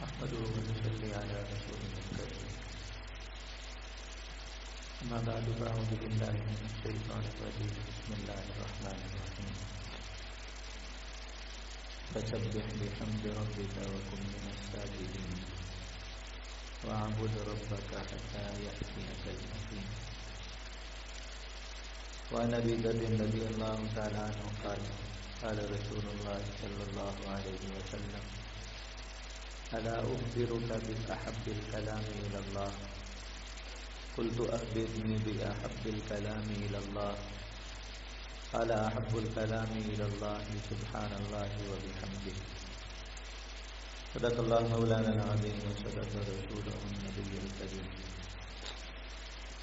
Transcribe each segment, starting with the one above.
أحمده ونصلي على رسوله الكريم. أما بعد فأعوذ بالله من الشيطان الرجيم. بسم الله الرحمن الرحيم. فسبح بحمد ربك وكن من الساجدين واعبد ربك حتى يأتيك اليقين. وعن أبي ذر رضي الله تعالى عنه قال قال رسول الله صلى الله عليه وسلم: ألا أخبرك بأحب الكلام إلى الله؟ قلت أخبرني بأحب الكلام إلى الله. قال: أحب الكلام إلى الله سبحان الله وبحمده. صدق الله مولانا العظيم وصدق رسوله النبي الكريم.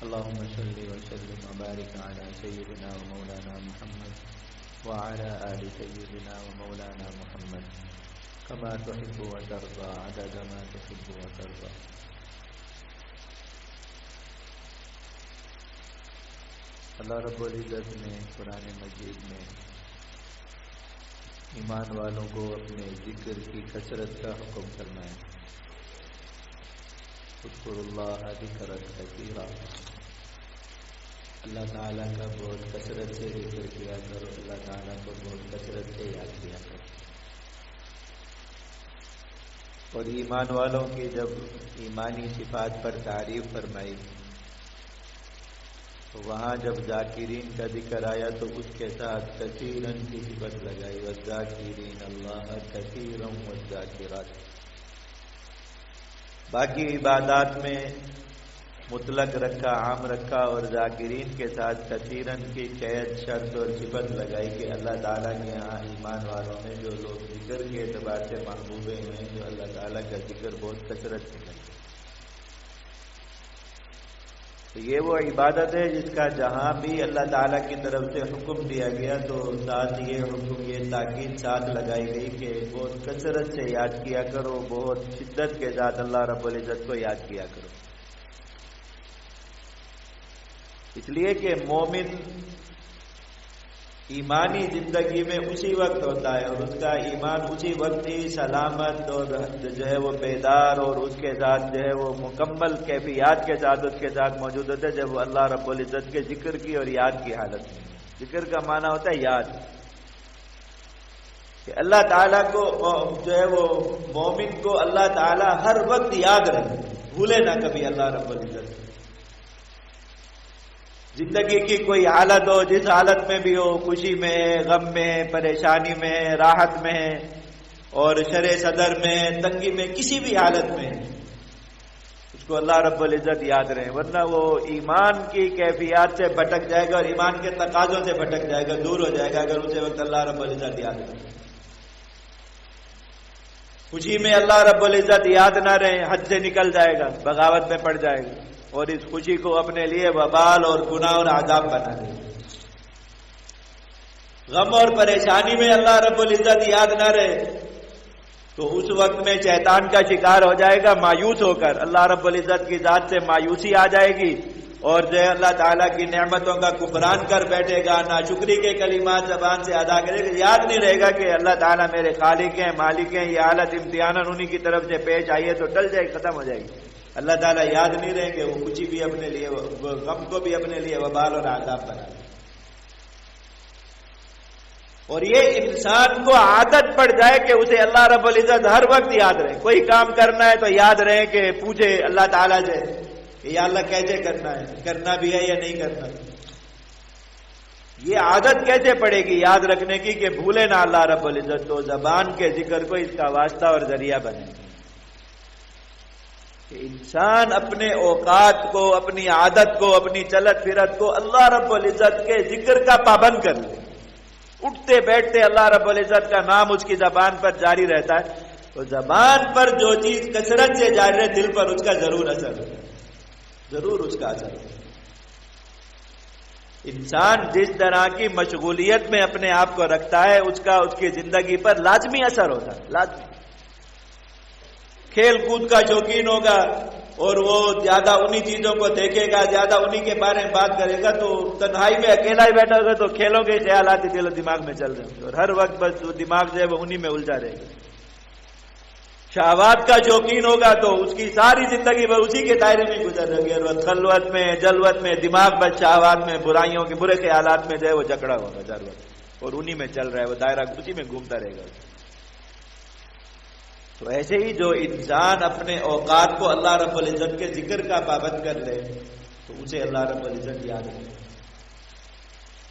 اللهم صل وسلم وبارك على سيدنا ومولانا محمد وعلى آل سيدنا ومولانا محمد كما تحب وترضى عدد ما تحب وترضى. اللہ رب العزت نے قرآن مجید میں ایمان والوں کو اپنے ذکر کی کثرت کا حکم فرمایا. اذکروا اللہ ذکرا کثیرا. اللہ تعالیٰ کا بہت کثرت سے ذکر کیا کرو، اللہ تعالیٰ کو بہت کثرت سے یاد کیا کرو. اور ایمان والوں کی جب ایمانی صفات پر تعریف فرمائی تو وہاں جب ذاکرین کا ذکر آیا تو اس کے ساتھ کثیرن کی صفت لگائی. والذاکرین اللہ کثیرا والذاکرات. باقی عبادات میں مطلق رکھا، عام رکھا، اور ذاکرین کے ساتھ کثیرن کی قید، شرط اور صفت لگائی کہ اللہ تعالیٰ کے یہاں ایمان والوں میں جو لوگ ذکر کے اعتبار سے محبوب ہیں، جو اللہ تعالیٰ کا ذکر بہت کثرت سے کرتے ہیں. تو یہ وہ عبادت ہے جس کا جہاں بھی اللہ تعالیٰ کی طرف سے حکم دیا گیا تو ساتھ یہ حکم، یہ تاکید ساتھ لگائی گئی کہ بہت کثرت سے یاد کیا کرو، بہت شدت کے ساتھ اللہ رب العزت کو یاد کیا کرو. اس لیے کہ مومن ایمانی زندگی میں اسی وقت ہوتا ہے اور اس کا ایمان اسی وقت ہی سلامت اور جو ہے وہ بیدار اور اس کے ساتھ جو ہے وہ مکمل کیفیات کے ساتھ اس کے ساتھ موجود ہوتا ہے جب وہ اللہ رب العزت کے ذکر کی اور یاد کی حالت میں. ذکر کا معنی ہوتا ہے یاد، کہ اللہ تعالیٰ کو جو ہے وہ مومن کو اللہ تعالیٰ ہر وقت یاد رہے، بھولے نہ کبھی اللہ رب العزت. زندگی کی کوئی حالت ہو، جس حالت میں بھی ہو، خوشی میں، غم میں، پریشانی میں، راحت میں اور شر صدر میں، تنگی میں، کسی بھی حالت میں اس کو اللہ رب العزت یاد رہے، ورنہ وہ ایمان کی کیفیات سے بھٹک جائے گا اور ایمان کے تقاضوں سے بھٹک جائے گا، دور ہو جائے گا اگر اسے وقت اللہ رب العزت یاد رہے. خوشی میں اللہ رب العزت یاد نہ رہے، حد سے نکل جائے گا، بغاوت میں پڑ جائے گا اور اس خوشی کو اپنے لیے وبال اور گناہ اور عذاب بنا دے. غم اور پریشانی میں اللہ رب العزت یاد نہ رہے تو اس وقت میں شیطان کا شکار ہو جائے گا، مایوس ہو کر اللہ رب العزت کی ذات سے مایوسی آ جائے گی اور جو ہے اللہ تعالیٰ کی نعمتوں کا کفران کر بیٹھے گا، ناشکری کے کلمات زبان سے ادا کرے گا. یاد نہیں رہے گا کہ اللہ تعالیٰ میرے خالق ہیں، مالک ہیں، یہ حالت امتحان انہی کی طرف سے پیش آئی ہے تو ٹل جائے، ختم ہو جائے گی. اللہ تعالیٰ یاد نہیں رہیں گے، وہ خوشی بھی اپنے لیے، وہ غم کو بھی اپنے لیے وبال اور عذاب بنا دے. اور یہ انسان کو عادت پڑ جائے کہ اسے اللہ رب العزت ہر وقت یاد رہے. کوئی کام کرنا ہے تو یاد رہے کہ پوچھے اللہ تعالیٰ سے کہ یا اللہ کیسے کرنا ہے، کرنا بھی ہے یا نہیں کرنا. یہ عادت کیسے پڑے گی یاد رکھنے کی کہ بھولے نہ اللہ رب العزت. تو زبان کے ذکر کو اس کا واسطہ اور ذریعہ بنے کہ انسان اپنے اوقات کو، اپنی عادت کو، اپنی چلت پھرت کو اللہ رب العزت کے ذکر کا پابند کر لے. اٹھتے بیٹھتے اللہ رب العزت کا نام اس کی زبان پر جاری رہتا ہے تو زبان پر جو چیز کثرت سے جاری رہے دل پر اس کا ضرور اثر ہوتا ہے، ضرور اس کا اثر ہوتا ہے. انسان جس طرح کی مشغولیت میں اپنے آپ کو رکھتا ہے اس کا اس کی زندگی پر لازمی اثر ہوتا ہے، لازمی. کھیل کود کا شوقین ہوگا اور وہ زیادہ انہی چیزوں کو دیکھے گا، زیادہ انہی کے بارے میں بات کرے گا تو تنہائی میں اکیلا ہی بیٹھا ہوگا تو کھیلوں کے خیالات دل و دماغ میں چل رہے ہوں گے اور ہر وقت بس وہ دماغ جو ہے وہ انہی میں الجھا رہے گا. شہوات کا شوقین ہوگا تو اس کی ساری زندگی وہ اسی کے دائرے میں گزر رہی ہے، اور خلوت میں جلوت میں دماغ بس شہوات میں برائیوں کے برے خیالات میں جو ہے وہ جکڑا ہوگا ہر وقت، اور انہی میں چل رہا ہے، وہ دائرہ اسی میں گھومتا رہے گا۔ تو ایسے ہی جو انسان اپنے اوقات کو اللہ رب العزت کے ذکر کا پابند کر لے تو اسے اللہ رب العزت یاد رکھے،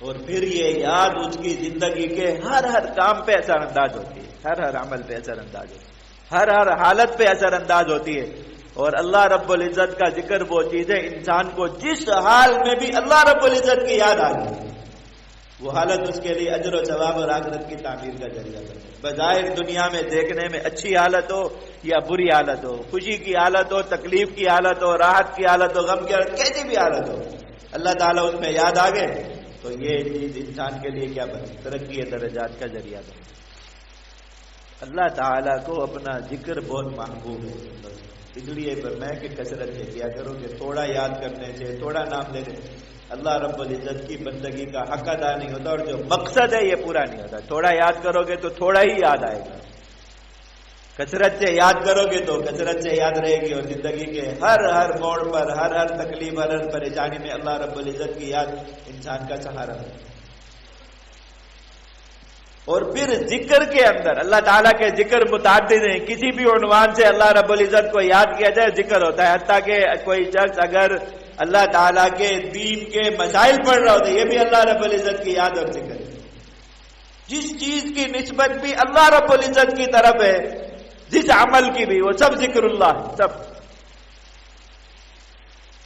اور پھر یہ یاد اس کی زندگی کے ہر کام پہ اثر انداز ہوتی ہے، ہر عمل پہ اثر انداز ہوتی ہے، ہر حالت پہ اثر انداز ہوتی ہے۔ اور اللہ رب العزت کا ذکر وہ چیز ہے انسان کو جس حال میں بھی اللہ رب العزت کی یاد آ جائے وہ حالت اس کے لیے اجر و ثواب اور آخرت کی تعمیر کا ذریعہ بنے۔ بظاہر دنیا میں دیکھنے میں اچھی حالت ہو یا بری حالت ہو، خوشی کی حالت ہو، تکلیف کی حالت ہو، راحت کی حالت ہو، غم کی حالت، کیسی بھی حالت ہو، اللہ تعالیٰ اس میں یاد آ گئے تو یہ چیز انسان کے لیے کیا بنے؟ ترقی درجات کا ذریعہ بنے۔ اللہ تعالیٰ کو اپنا ذکر بہت محبوب ہے، اس لیے فرمایا کہ کثرت سے کیا کرو کہ تھوڑا یاد کرنے سے، تھوڑا نام لینے سے اللہ رب العزت کی بندگی کا حق ادا نہیں ہوتا، اور جو مقصد ہے یہ پورا نہیں ہوتا۔ تھوڑا یاد کرو گے تو تھوڑا ہی یاد آئے گا، کثرت سے یاد کرو گے تو کثرت سے یاد رہے گی، اور زندگی کے ہر موڑ پر، ہر تکلیف، ہر پریشانی میں اللہ رب العزت کی یاد انسان کا سہارا ہے۔ اور پھر ذکر کے اندر اللہ تعالیٰ کے ذکر متعدد ہیں، کسی بھی عنوان سے اللہ رب العزت کو یاد کیا جائے ذکر ہوتا ہے، حتیٰ کہ کوئی شخص اگر اللہ تعالیٰ کے دین کے مسائل پڑھ رہا ہوتا ہے یہ بھی اللہ رب العزت کی یاد اور ذکر ہے۔ جس چیز کی نسبت بھی اللہ رب العزت کی طرف ہے، جس عمل کی بھی، وہ سب ذکر اللہ ہے، سب۔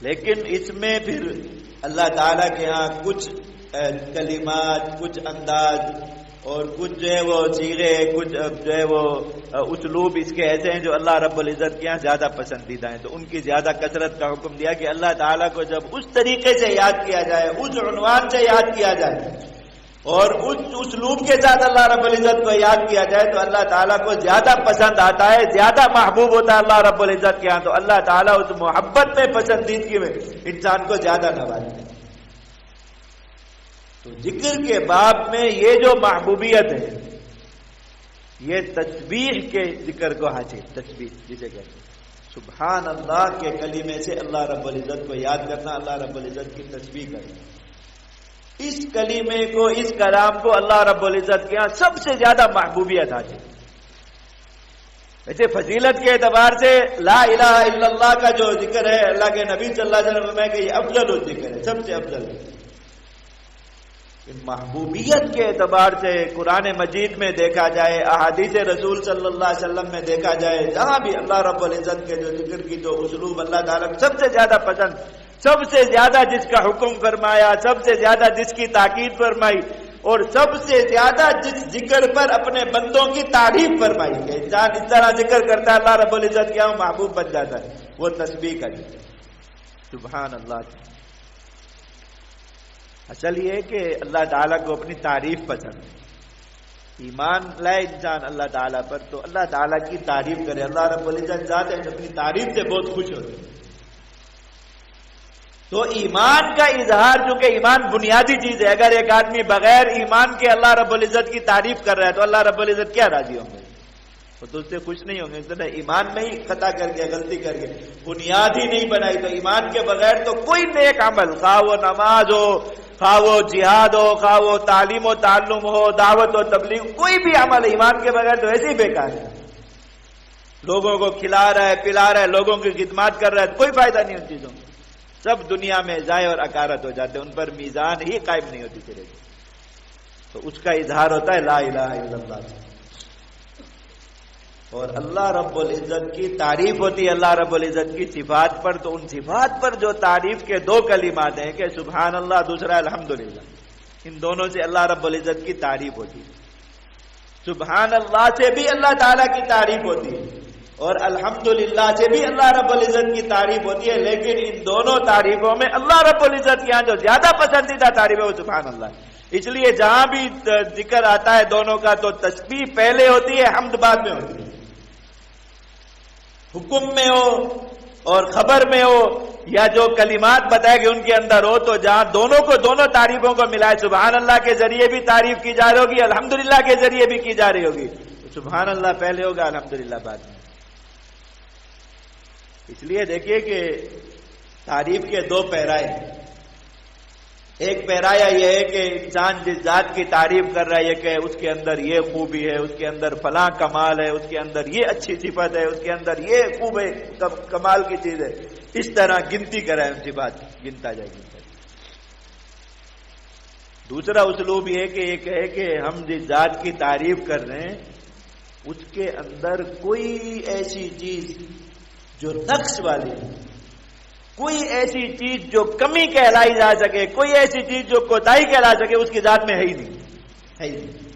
لیکن اس میں پھر اللہ تعالیٰ کے ہاں کچھ کلمات، کچھ انداز اور کچھ جو ہے وہ صیغے، کچھ جو ہے وہ اسلوب اس کے ایسے ہیں جو اللہ رب العزت کے یہاں زیادہ پسندیدہ ہیں، تو ان کی زیادہ کثرت کا حکم دیا کہ اللہ تعالیٰ کو جب اس طریقے سے یاد کیا جائے، اس عنوان سے یاد کیا جائے اور اس اسلوب کے ساتھ اللہ رب العزت کو یاد کیا جائے تو اللہ تعالیٰ کو زیادہ پسند آتا ہے، زیادہ محبوب ہوتا ہے اللہ رب العزت کے یہاں، تو اللہ تعالیٰ اس محبت میں، پسندیدگی میں انسان کو زیادہ نوازتا ہے۔ تو ذکر کے باب میں یہ جو محبوبیت ہے یہ تسبیح کے ذکر کو حاصل، تسبیح جسے کہتے ہیں سبحان اللہ کے کلمے سے اللہ رب العزت کو یاد کرنا، اللہ رب العزت کی تسبیح کرنا، اس کلمے کو، اس کلام کو اللہ رب العزت کے یہاں سب سے زیادہ محبوبیت حاصل۔ ویسے فضیلت کے اعتبار سے لا الہ الا اللہ کا جو ذکر ہے اللہ کے نبی صلی اللہ علیہ وسلم کہ یہ افضل الذکر ہے، سب سے افضل ہے۔ محبوبیت کے اعتبار سے قرآن مجید میں دیکھا جائے، احادیث رسول صلی اللہ علیہ وسلم میں دیکھا جائے، جہاں بھی اللہ رب العزت کے جو ذکر کی جو اسلوب اللہ تعالیٰ سب سے زیادہ پسند، سب سے زیادہ جس کا حکم فرمایا، سب سے زیادہ جس کی تاکید فرمائی، اور سب سے زیادہ جس ذکر پر اپنے بندوں کی تعریف فرمائی کہ انسان اس طرح ذکر کرتا ہے اللہ رب العزت کیا محبوب بن جاتا ہے، وہ تسبیح کا ذکر، سبحان اللہ۔ اصل یہ ہے کہ اللہ تعالیٰ کو اپنی تعریف پسند ہے، ایمان لائے انسان اللہ تعالیٰ پر تو اللہ تعالیٰ کی تعریف کرے، اللہ رب العزت ذات ہے اپنی تعریف سے بہت خوش ہوتے ہیں۔ تو ایمان کا اظہار، چونکہ ایمان بنیادی چیز ہے، اگر ایک آدمی بغیر ایمان کے اللہ رب العزت کی تعریف کر رہا ہے تو اللہ رب العزت کیا راضی ہوں گے؟ وہ تو اس سے خوش نہیں ہوں گے، تو ایمان میں ہی خطا کر کے، غلطی کر کے بنیاد ہی نہیں بنائی، تو ایمان کے بغیر تو کوئی نیک عمل، خواہ وہ نماز ہو، خواہ وہ جہاد ہو، خواہ وہ تعلیم و تعلم ہو، دعوت و تبلیغ، کوئی بھی عمل ایمان کے بغیر تو ایسے ہی بیکار ہے۔ لوگوں کو کھلا رہا ہے، پلا رہا ہے، لوگوں کی خدمات کر رہا ہے، کوئی فائدہ نہیں ان چیزوں میں، سب دنیا میں ضائع اور اکارت ہو جاتے ہیں، ان پر میزان ہی قائم نہیں ہوتی پھر۔ تو اس کا اظہار ہوتا ہے لا الہ الا اللہ، اور اللہ رب العزت کی تعریف ہوتی ہے اللہ رب العزت کی صفات پر، تو ان صفات پر جو تعریف کے دو کلمات ہیں کہ سبحان اللہ، دوسرا الحمدللہ، ان دونوں سے اللہ رب العزت کی تعریف ہوتی ہے۔ سبحان اللہ سے بھی اللہ تعالیٰ کی تعریف ہوتی ہے اور الحمدللہ سے بھی اللہ رب العزت کی تعریف ہوتی ہے، لیکن ان دونوں تعریفوں میں اللہ رب العزت کے یہاں جو زیادہ پسندیدہ تعریف ہے وہ سبحان اللہ ہے۔ اس لیے جہاں بھی ذکر آتا ہے دونوں کا تو تسبیح پہلے ہوتی ہے، حمد بعد میں ہوتی ہے، حکم میں ہو اور خبر میں ہو یا جو کلمات بتائے گئے ان کے اندر ہو، تو جہاں دونوں کو، دونوں تعریفوں کو ملائے، سبحان اللہ کے ذریعے بھی تعریف کی جا رہی ہوگی، الحمدللہ کے ذریعے بھی کی جا رہی ہوگی، تو سبحان اللہ پہلے ہوگا، الحمدللہ بعد میں۔ اس لیے دیکھیے کہ تعریف کے دو پیرائے، ایک پیرایا یہ ہے کہ انسان جس ذات کی تعریف کر رہا ہے کہ اس کے اندر یہ خوبی ہے، اس کے اندر فلاں کمال ہے، اس کے اندر یہ اچھی صفت ہے، اس کے اندر یہ خوب ہے، کمال کی چیز ہے، اس طرح گنتی کرائے ان صفات گنتا جائے گی۔ دوسرا اسلوب یہ ہے کہ ہم جس ذات کی تعریف کر رہے ہیں اس کے اندر کوئی ایسی چیز جو نقص والی ہے، کوئی ایسی چیز جو کمی کہلائی جا سکے، کوئی ایسی چیز جو کوتاہی کہلا سکے، اس کی ذات میں ہے ہی نہیں، ہے ہی نہیں۔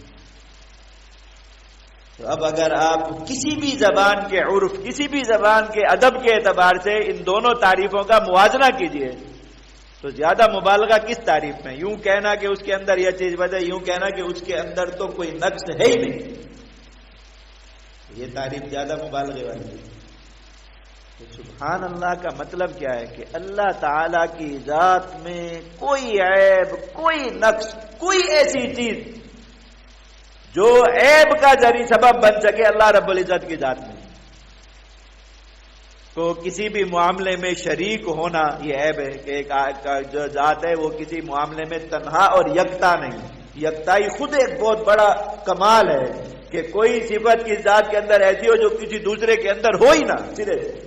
تو اب اگر آپ کسی بھی زبان کے عرف، کسی بھی زبان کے ادب کے اعتبار سے ان دونوں تعریفوں کا موازنہ کیجئے تو زیادہ مبالغہ کس تعریف میں؟ یوں کہنا کہ اس کے اندر یہ چیز وجہ، یوں کہنا کہ اس کے اندر تو کوئی نقص ہے ہی نہیں، یہ تعریف زیادہ مبالغے والی ہے۔ تو سبحان اللہ کا مطلب کیا ہے کہ اللہ تعالی کی ذات میں کوئی عیب، کوئی نقص، کوئی ایسی چیز جو عیب کا ذریعہ سبب بن سکے اللہ رب العزت کی ذات میں۔ تو کسی بھی معاملے میں شریک ہونا یہ عیب ہے کہ ایک جو ذات ہے وہ کسی معاملے میں تنہا اور یکتا نہیں، یکتائی خود ایک بہت بڑا کمال ہے کہ کوئی صفت کی ذات کے اندر ایسی ہو جو کسی دوسرے کے اندر ہو ہی نہ سرے سے۔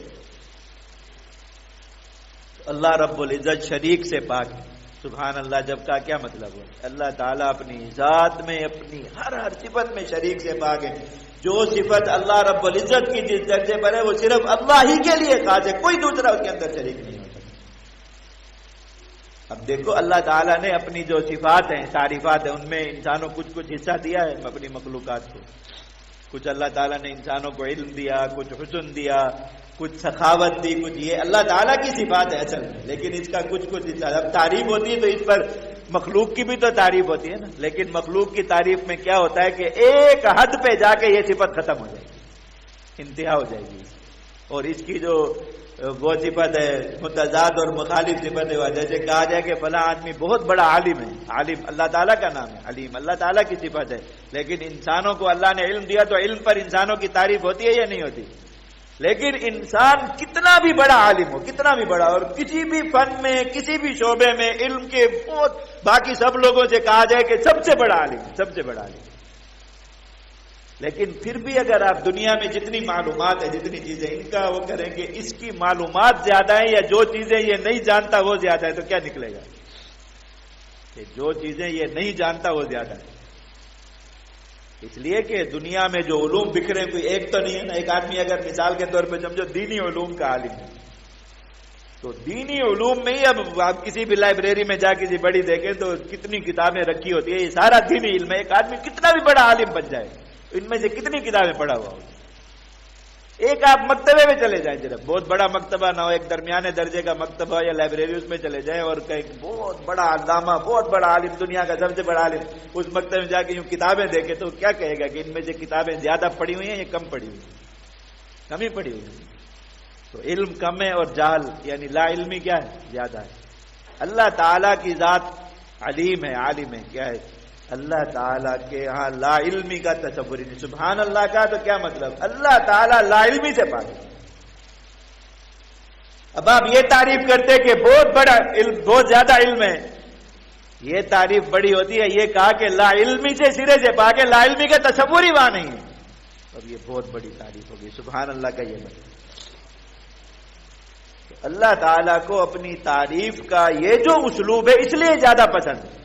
اللہ رب العزت شریک سے پاک ہے۔ سبحان اللہ جب کا کیا مطلب ہے؟ اللہ تعالیٰ اپنی ذات میں، اپنی ہر صفت میں شریک سے پاک ہے۔ جو صفت اللہ رب العزت کی جس درجے پر ہے وہ صرف اللہ ہی کے لیے خاص ہے، کوئی دوسرا اس کے اندر شریک نہیں ہو سکتا۔ اب دیکھو اللہ تعالیٰ نے اپنی جو صفات ہیں، تعریفات ہیں، ان میں انسانوں کچھ حصہ دیا ہے اپنی مخلوقات کو۔ کچھ اللہ تعالیٰ نے انسانوں کو علم دیا، کچھ حسن دیا، کچھ سخاوت دی، کچھ یہ اللہ تعالیٰ کی صفات ہے اصل میں، لیکن اس کا کچھ حصہ اب تعریف ہوتی ہے تو اس پر مخلوق کی بھی تو تعریف ہوتی ہے نا، لیکن مخلوق کی تعریف میں کیا ہوتا ہے کہ ایک حد پہ جا کے یہ صفت ختم ہو جائے گی، انتہا ہو جائے گی، اور اس کی جو وہ صفت ہے متضاد اور مخالف صفت ہے، جیسے کہا جائے کہ فلاں آدمی بہت بڑا عالم ہے، عالم اللہ تعالیٰ کا نام ہے، علیم اللہ تعالیٰ کی صفت ہے، لیکن انسانوں کو اللہ نے علم دیا تو علم پر انسانوں کی تعریف ہوتی ہے یا نہیں ہوتی؟ لیکن انسان کتنا بھی بڑا عالم ہو، کتنا بھی بڑا، اور کسی بھی فن میں، کسی بھی شعبے میں علم کے بہت باقی سب لوگوں سے کہا جائے کہ سب سے بڑا عالم، سب سے بڑا عالم، لیکن پھر بھی اگر آپ دنیا میں جتنی معلومات ہے، جتنی چیزیں ان کا وہ کریں کہ اس کی معلومات زیادہ ہیں یا جو چیزیں یہ نہیں جانتا وہ زیادہ ہے، تو کیا نکلے گا کہ جو چیزیں یہ نہیں جانتا وہ زیادہ ہے۔ اس لیے کہ دنیا میں جو علوم بکھرے کوئی ایک تو نہیں ہے نا۔ ایک آدمی اگر مثال کے طور پہ سمجھو دینی علوم کا عالم ہے تو دینی علوم میں ہی اب آپ کسی بھی لائبریری میں جا کسی بڑی دیکھیں تو کتنی کتابیں رکھی ہوتی ہے، یہ سارا دینی علم ہے۔ ایک آدمی کتنا بھی بڑا عالم بن جائے ان میں سے کتنی کتابیں پڑھا ہوا ہوگا۔ ایک آپ مکتبے میں چلے جائیں، صرف بہت بڑا مکتبہ نہ ہو، ایک درمیانے درجے کا مکتبہ یا لائبریری، اس میں چلے جائیں اور کہیں بہت بڑا علامہ، بہت بڑا عالم، دنیا کا سب سے بڑا عالم، اس مکتبے میں جا کے یوں کتابیں دیکھے تو کیا کہے گا کہ ان میں سے کتابیں زیادہ پڑھی ہوئی ہیں یا کم پڑھی ہوئی ہیں؟ کم ہی پڑھی ہوئی ہیں۔ تو علم کم ہے اور جہل یعنی لا علمی کیا ہے؟ زیادہ ہے۔ اللہ تعالیٰ کی ذات علیم ہے، عالم ہے، کیا ہے؟ اللہ تعالیٰ کے ہاں لا علمی کا تصور نہیں۔ سبحان اللہ کا تو کیا مطلب؟ اللہ تعالیٰ لا علمی سے پاک ہے۔ اب آپ یہ تعریف کرتے کہ بہت بڑا علم، بہت زیادہ علم ہے، یہ تعریف بڑی ہوتی ہے۔ یہ کہا کہ لا علمی سے سرے سے پاک ہے، لا علمی کا تصور ہی وہاں نہیں ہے، اب یہ بہت بڑی تعریف ہوگی۔ سبحان اللہ کا یہ مطلب اللہ تعالیٰ کو اپنی تعریف کا یہ جو اسلوب ہے اس لیے زیادہ پسند ہے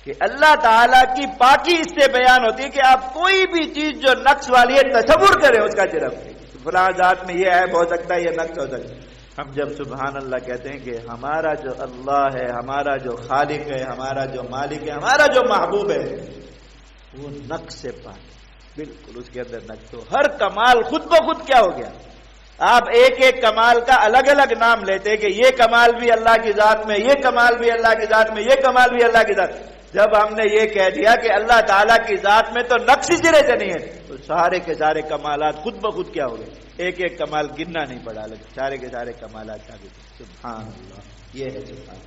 کہ اللہ تعالیٰ کی پاکی اس سے بیان ہوتی ہے کہ آپ کوئی بھی چیز جو نقص والی ہے تصور کریں اس کا، صرف فلاں ذات میں یہ عیب ہو سکتا ہے، یہ نقص ہو سکتا ہے۔ ہم جب سبحان اللہ کہتے ہیں کہ ہمارا جو اللہ ہے، ہمارا جو خالق ہے، ہمارا جو مالک ہے، ہمارا جو محبوب ہے، وہ نقص سے پاک ہے، بالکل اس کے اندر نقص ہو۔ ہر کمال خود بخود کیا ہو گیا؟ آپ ایک ایک کمال کا الگ الگ نام لیتے کہ یہ کمال بھی اللہ کی ذات میں، یہ کمال بھی اللہ کی ذات میں، یہ کمال بھی اللہ کی ذات۔ جب ہم نے یہ کہہ دیا کہ اللہ تعالیٰ کی ذات میں تو نقص ہی سرے سے نہیں ہے تو سارے کے سارے کمالات خود بخود کیا ہو گئے؟ ایک ایک کمال گننا نہیں پڑا، لیکن سارے کے سارے کمالات ثابت ہیں۔ سبحان اللہ، یہ ہے سبحان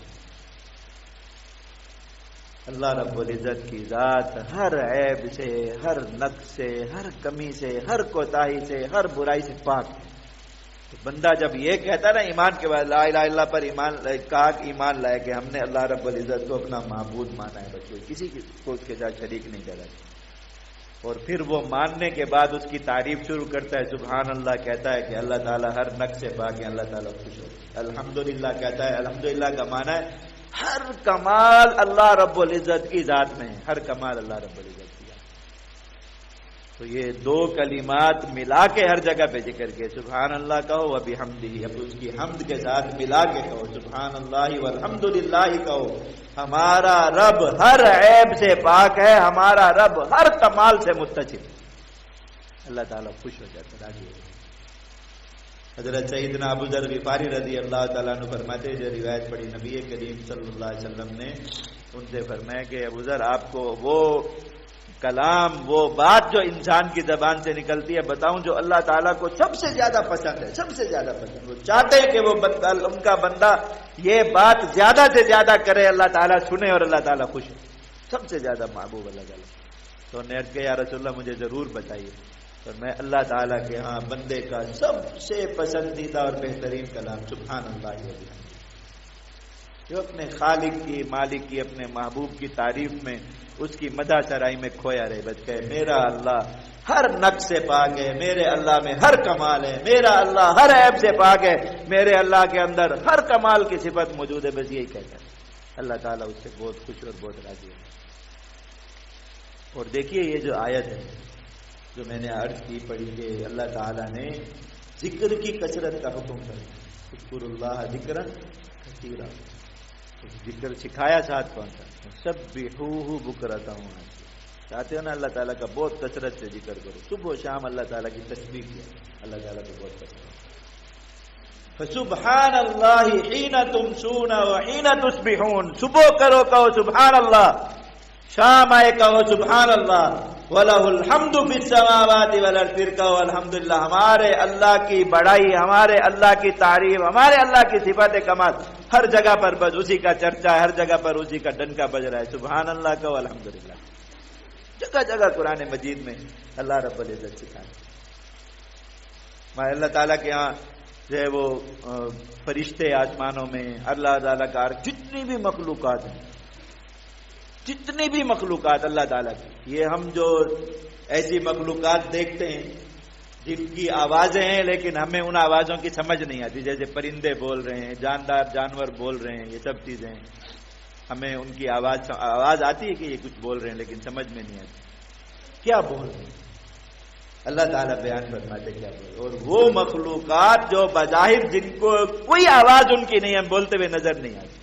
اللہ رب العزت کی ذات ہر عیب سے، ہر نقص سے، ہر کمی سے، ہر کوتاہی سے، ہر برائی سے پاک ہے۔ تو بندہ جب یہ کہتا نا ایمان کے بعد لا الہ الا اللہ پر ایمان لائے کہ ہم نے اللہ رب العزت کو اپنا معبود مانا ہے، بس کسی کو اس کے ساتھ شریک نہیں کرا، اور پھر وہ ماننے کے بعد اس کی تعریف شروع کرتا ہے، سبحان اللہ کہتا ہے کہ اللہ تعالیٰ ہر نقص سے پاک ہے، اللہ تعالیٰ خوش ہو، الحمدللہ کہتا ہے، الحمدللہ کا معنی ہے ہر کمال اللہ رب العزت کی ذات میں ہے، ہر کمال اللہ رب العزت کی ذات میں۔ تو یہ دو کلمات ملا کے ہر جگہ پہ ذکر کے، سبحان اللہ کہو و بحمدہ، اب اس کی حمد کے ساتھ ملا کے کہو، سبحان اللہ والحمدللہ کہو، ہمارا رب ہر عیب سے پاک ہے، ہمارا رب ہر کمال سے متصف ہے، اللہ تعالیٰ خوش ہو جاتا ہے، راضی ہو جاتا ہے۔ حضرت سیدنا ابو ذر غفاری رضی اللہ تعالیٰ عنہ فرماتے ہیں، جو روایت پڑھی نبی کریم صلی اللہ علیہ وسلم نے، ان سے فرمایا کہ ابو ذر آپ کو وہ کلام، وہ بات جو انسان کی زبان سے نکلتی ہے بتاؤں جو اللہ تعالیٰ کو سب سے زیادہ پسند ہے، سب سے زیادہ پسند، وہ چاہتے ہیں کہ وہ ان کا بندہ یہ بات زیادہ سے زیادہ کرے، اللہ تعالیٰ سنے اور اللہ تعالیٰ خوش ہو، سب سے زیادہ محبوب اللہ تعالیٰ۔ تو نے عرض کیا یا رسول اللہ مجھے ضرور بتائیے، اور میں اللہ تعالیٰ کے ہاں بندے کا سب سے پسندیدہ اور بہترین کلام سبحان اللہ ہے، جو اپنے خالق کی، مالک کی، اپنے محبوب کی تعریف میں، اس کی مدح سرائی میں کھویا رہے، بس کہ میرا اللہ ہر نقص سے پاک ہے، میرے اللہ میں ہر کمال ہے، میرا اللہ ہر عیب سے پاک ہے، میرے اللہ کے اندر ہر کمال کی صفت موجود ہے، بس یہی کہتا ہے، اللہ تعالیٰ اس سے بہت خوش اور بہت راضی ہے۔ اور دیکھیے یہ جو آیت ہے جو میں نے عرض کی پڑھی کہ اللہ تعالیٰ نے ذکر کی کثرت کا حکم کر، اذکروا اللہ ذکرا کثیرا، ذکر سکھایا ساتھ پہنچا، سبحوہ بکرۃ وعشیا، چاہتے ہو نا اللہ تعالیٰ کا بہت کثرت سے ذکر کرو، صبح و شام اللہ تعالیٰ کی تسبیح کیا، اللہ تعالیٰ کو بہت پسند ہے۔ فسبحان اللہ حین تمسون وحین تصبحون، صبح کرو کہو سبحان اللہ، شام آئے کہو سبحان اللہ، وَلَهُ الْحَمْدُ فِي السَّمَاوَاتِ وَالْأَرْضِ، پھر کہو الحمدللہ، ہمارے اللہ کی بڑائی، ہمارے اللہ کی تعریف، ہمارے اللہ کی صفات کمال ہر جگہ پر بس اسی کا چرچا ہے، ہر جگہ پر اسی کا ڈنکا بج رہا ہے، سبحان اللہ کہو الحمدللہ، جگہ جگہ قرآن مجید میں اللہ رب العزت سکھائے۔ اللہ تعالیٰ کے ہاں جو ہے وہ فرشتے آسمانوں میں، اللہ تعالیٰ کا جتنی بھی مخلوقات ہیں، جتنی بھی مخلوقات اللہ تعالیٰ کی، یہ ہم جو ایسی مخلوقات دیکھتے ہیں جن کی آوازیں ہیں لیکن ہمیں ان آوازوں کی سمجھ نہیں آتی، جیسے پرندے بول رہے ہیں، جاندار جانور بول رہے ہیں، یہ سب چیزیں ہمیں ان کی آواز آتی ہے کہ یہ کچھ بول رہے ہیں لیکن سمجھ میں نہیں آتی کیا بول رہے ہیں، اللہ تعالیٰ بیان فرماتے کیا بول رہے ہیں۔ اور وہ مخلوقات جو بظاہر جن کو کوئی آواز ان کی نہیں، ہم بولتے ہوئے نظر نہیں آتی،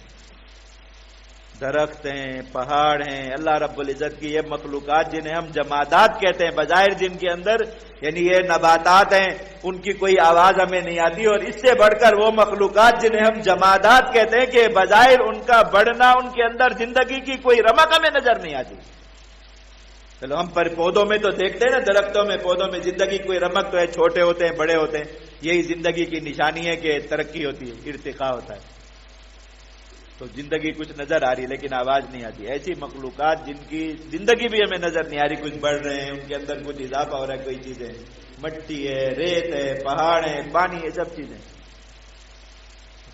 درخت ہیں، پہاڑ ہیں، اللہ رب العزت کی یہ مخلوقات جنہیں ہم جمادات کہتے ہیں، بظاہر جن کے اندر یعنی یہ نباتات ہیں، ان کی کوئی آواز ہمیں نہیں آتی، اور اس سے بڑھ کر وہ مخلوقات جنہیں ہم جمادات کہتے ہیں کہ بظاہر ان کا بڑھنا، ان کے اندر زندگی کی کوئی رمق ہمیں نظر نہیں آتی۔ چلو ہم پر پودوں میں تو دیکھتے ہیں نا، درختوں میں، پودوں میں زندگی کوئی رمق تو ہے، چھوٹے ہوتے ہیں، بڑے ہوتے ہیں، یہی زندگی کی نشانی ہے کہ ترقی ہوتی ہے، ارتقاء ہوتا ہے، تو زندگی کچھ نظر آ رہی لیکن آواز نہیں آتی۔ ایسی مخلوقات جن کی زندگی بھی ہمیں نظر نہیں آ رہی، کچھ بڑھ رہے ہیں، ان کے اندر کچھ اضافہ ہو رہا ہے، کوئی چیزیں، مٹی ہے، ریت ہے، پہاڑ ہے، پانی ہے، سب چیزیں،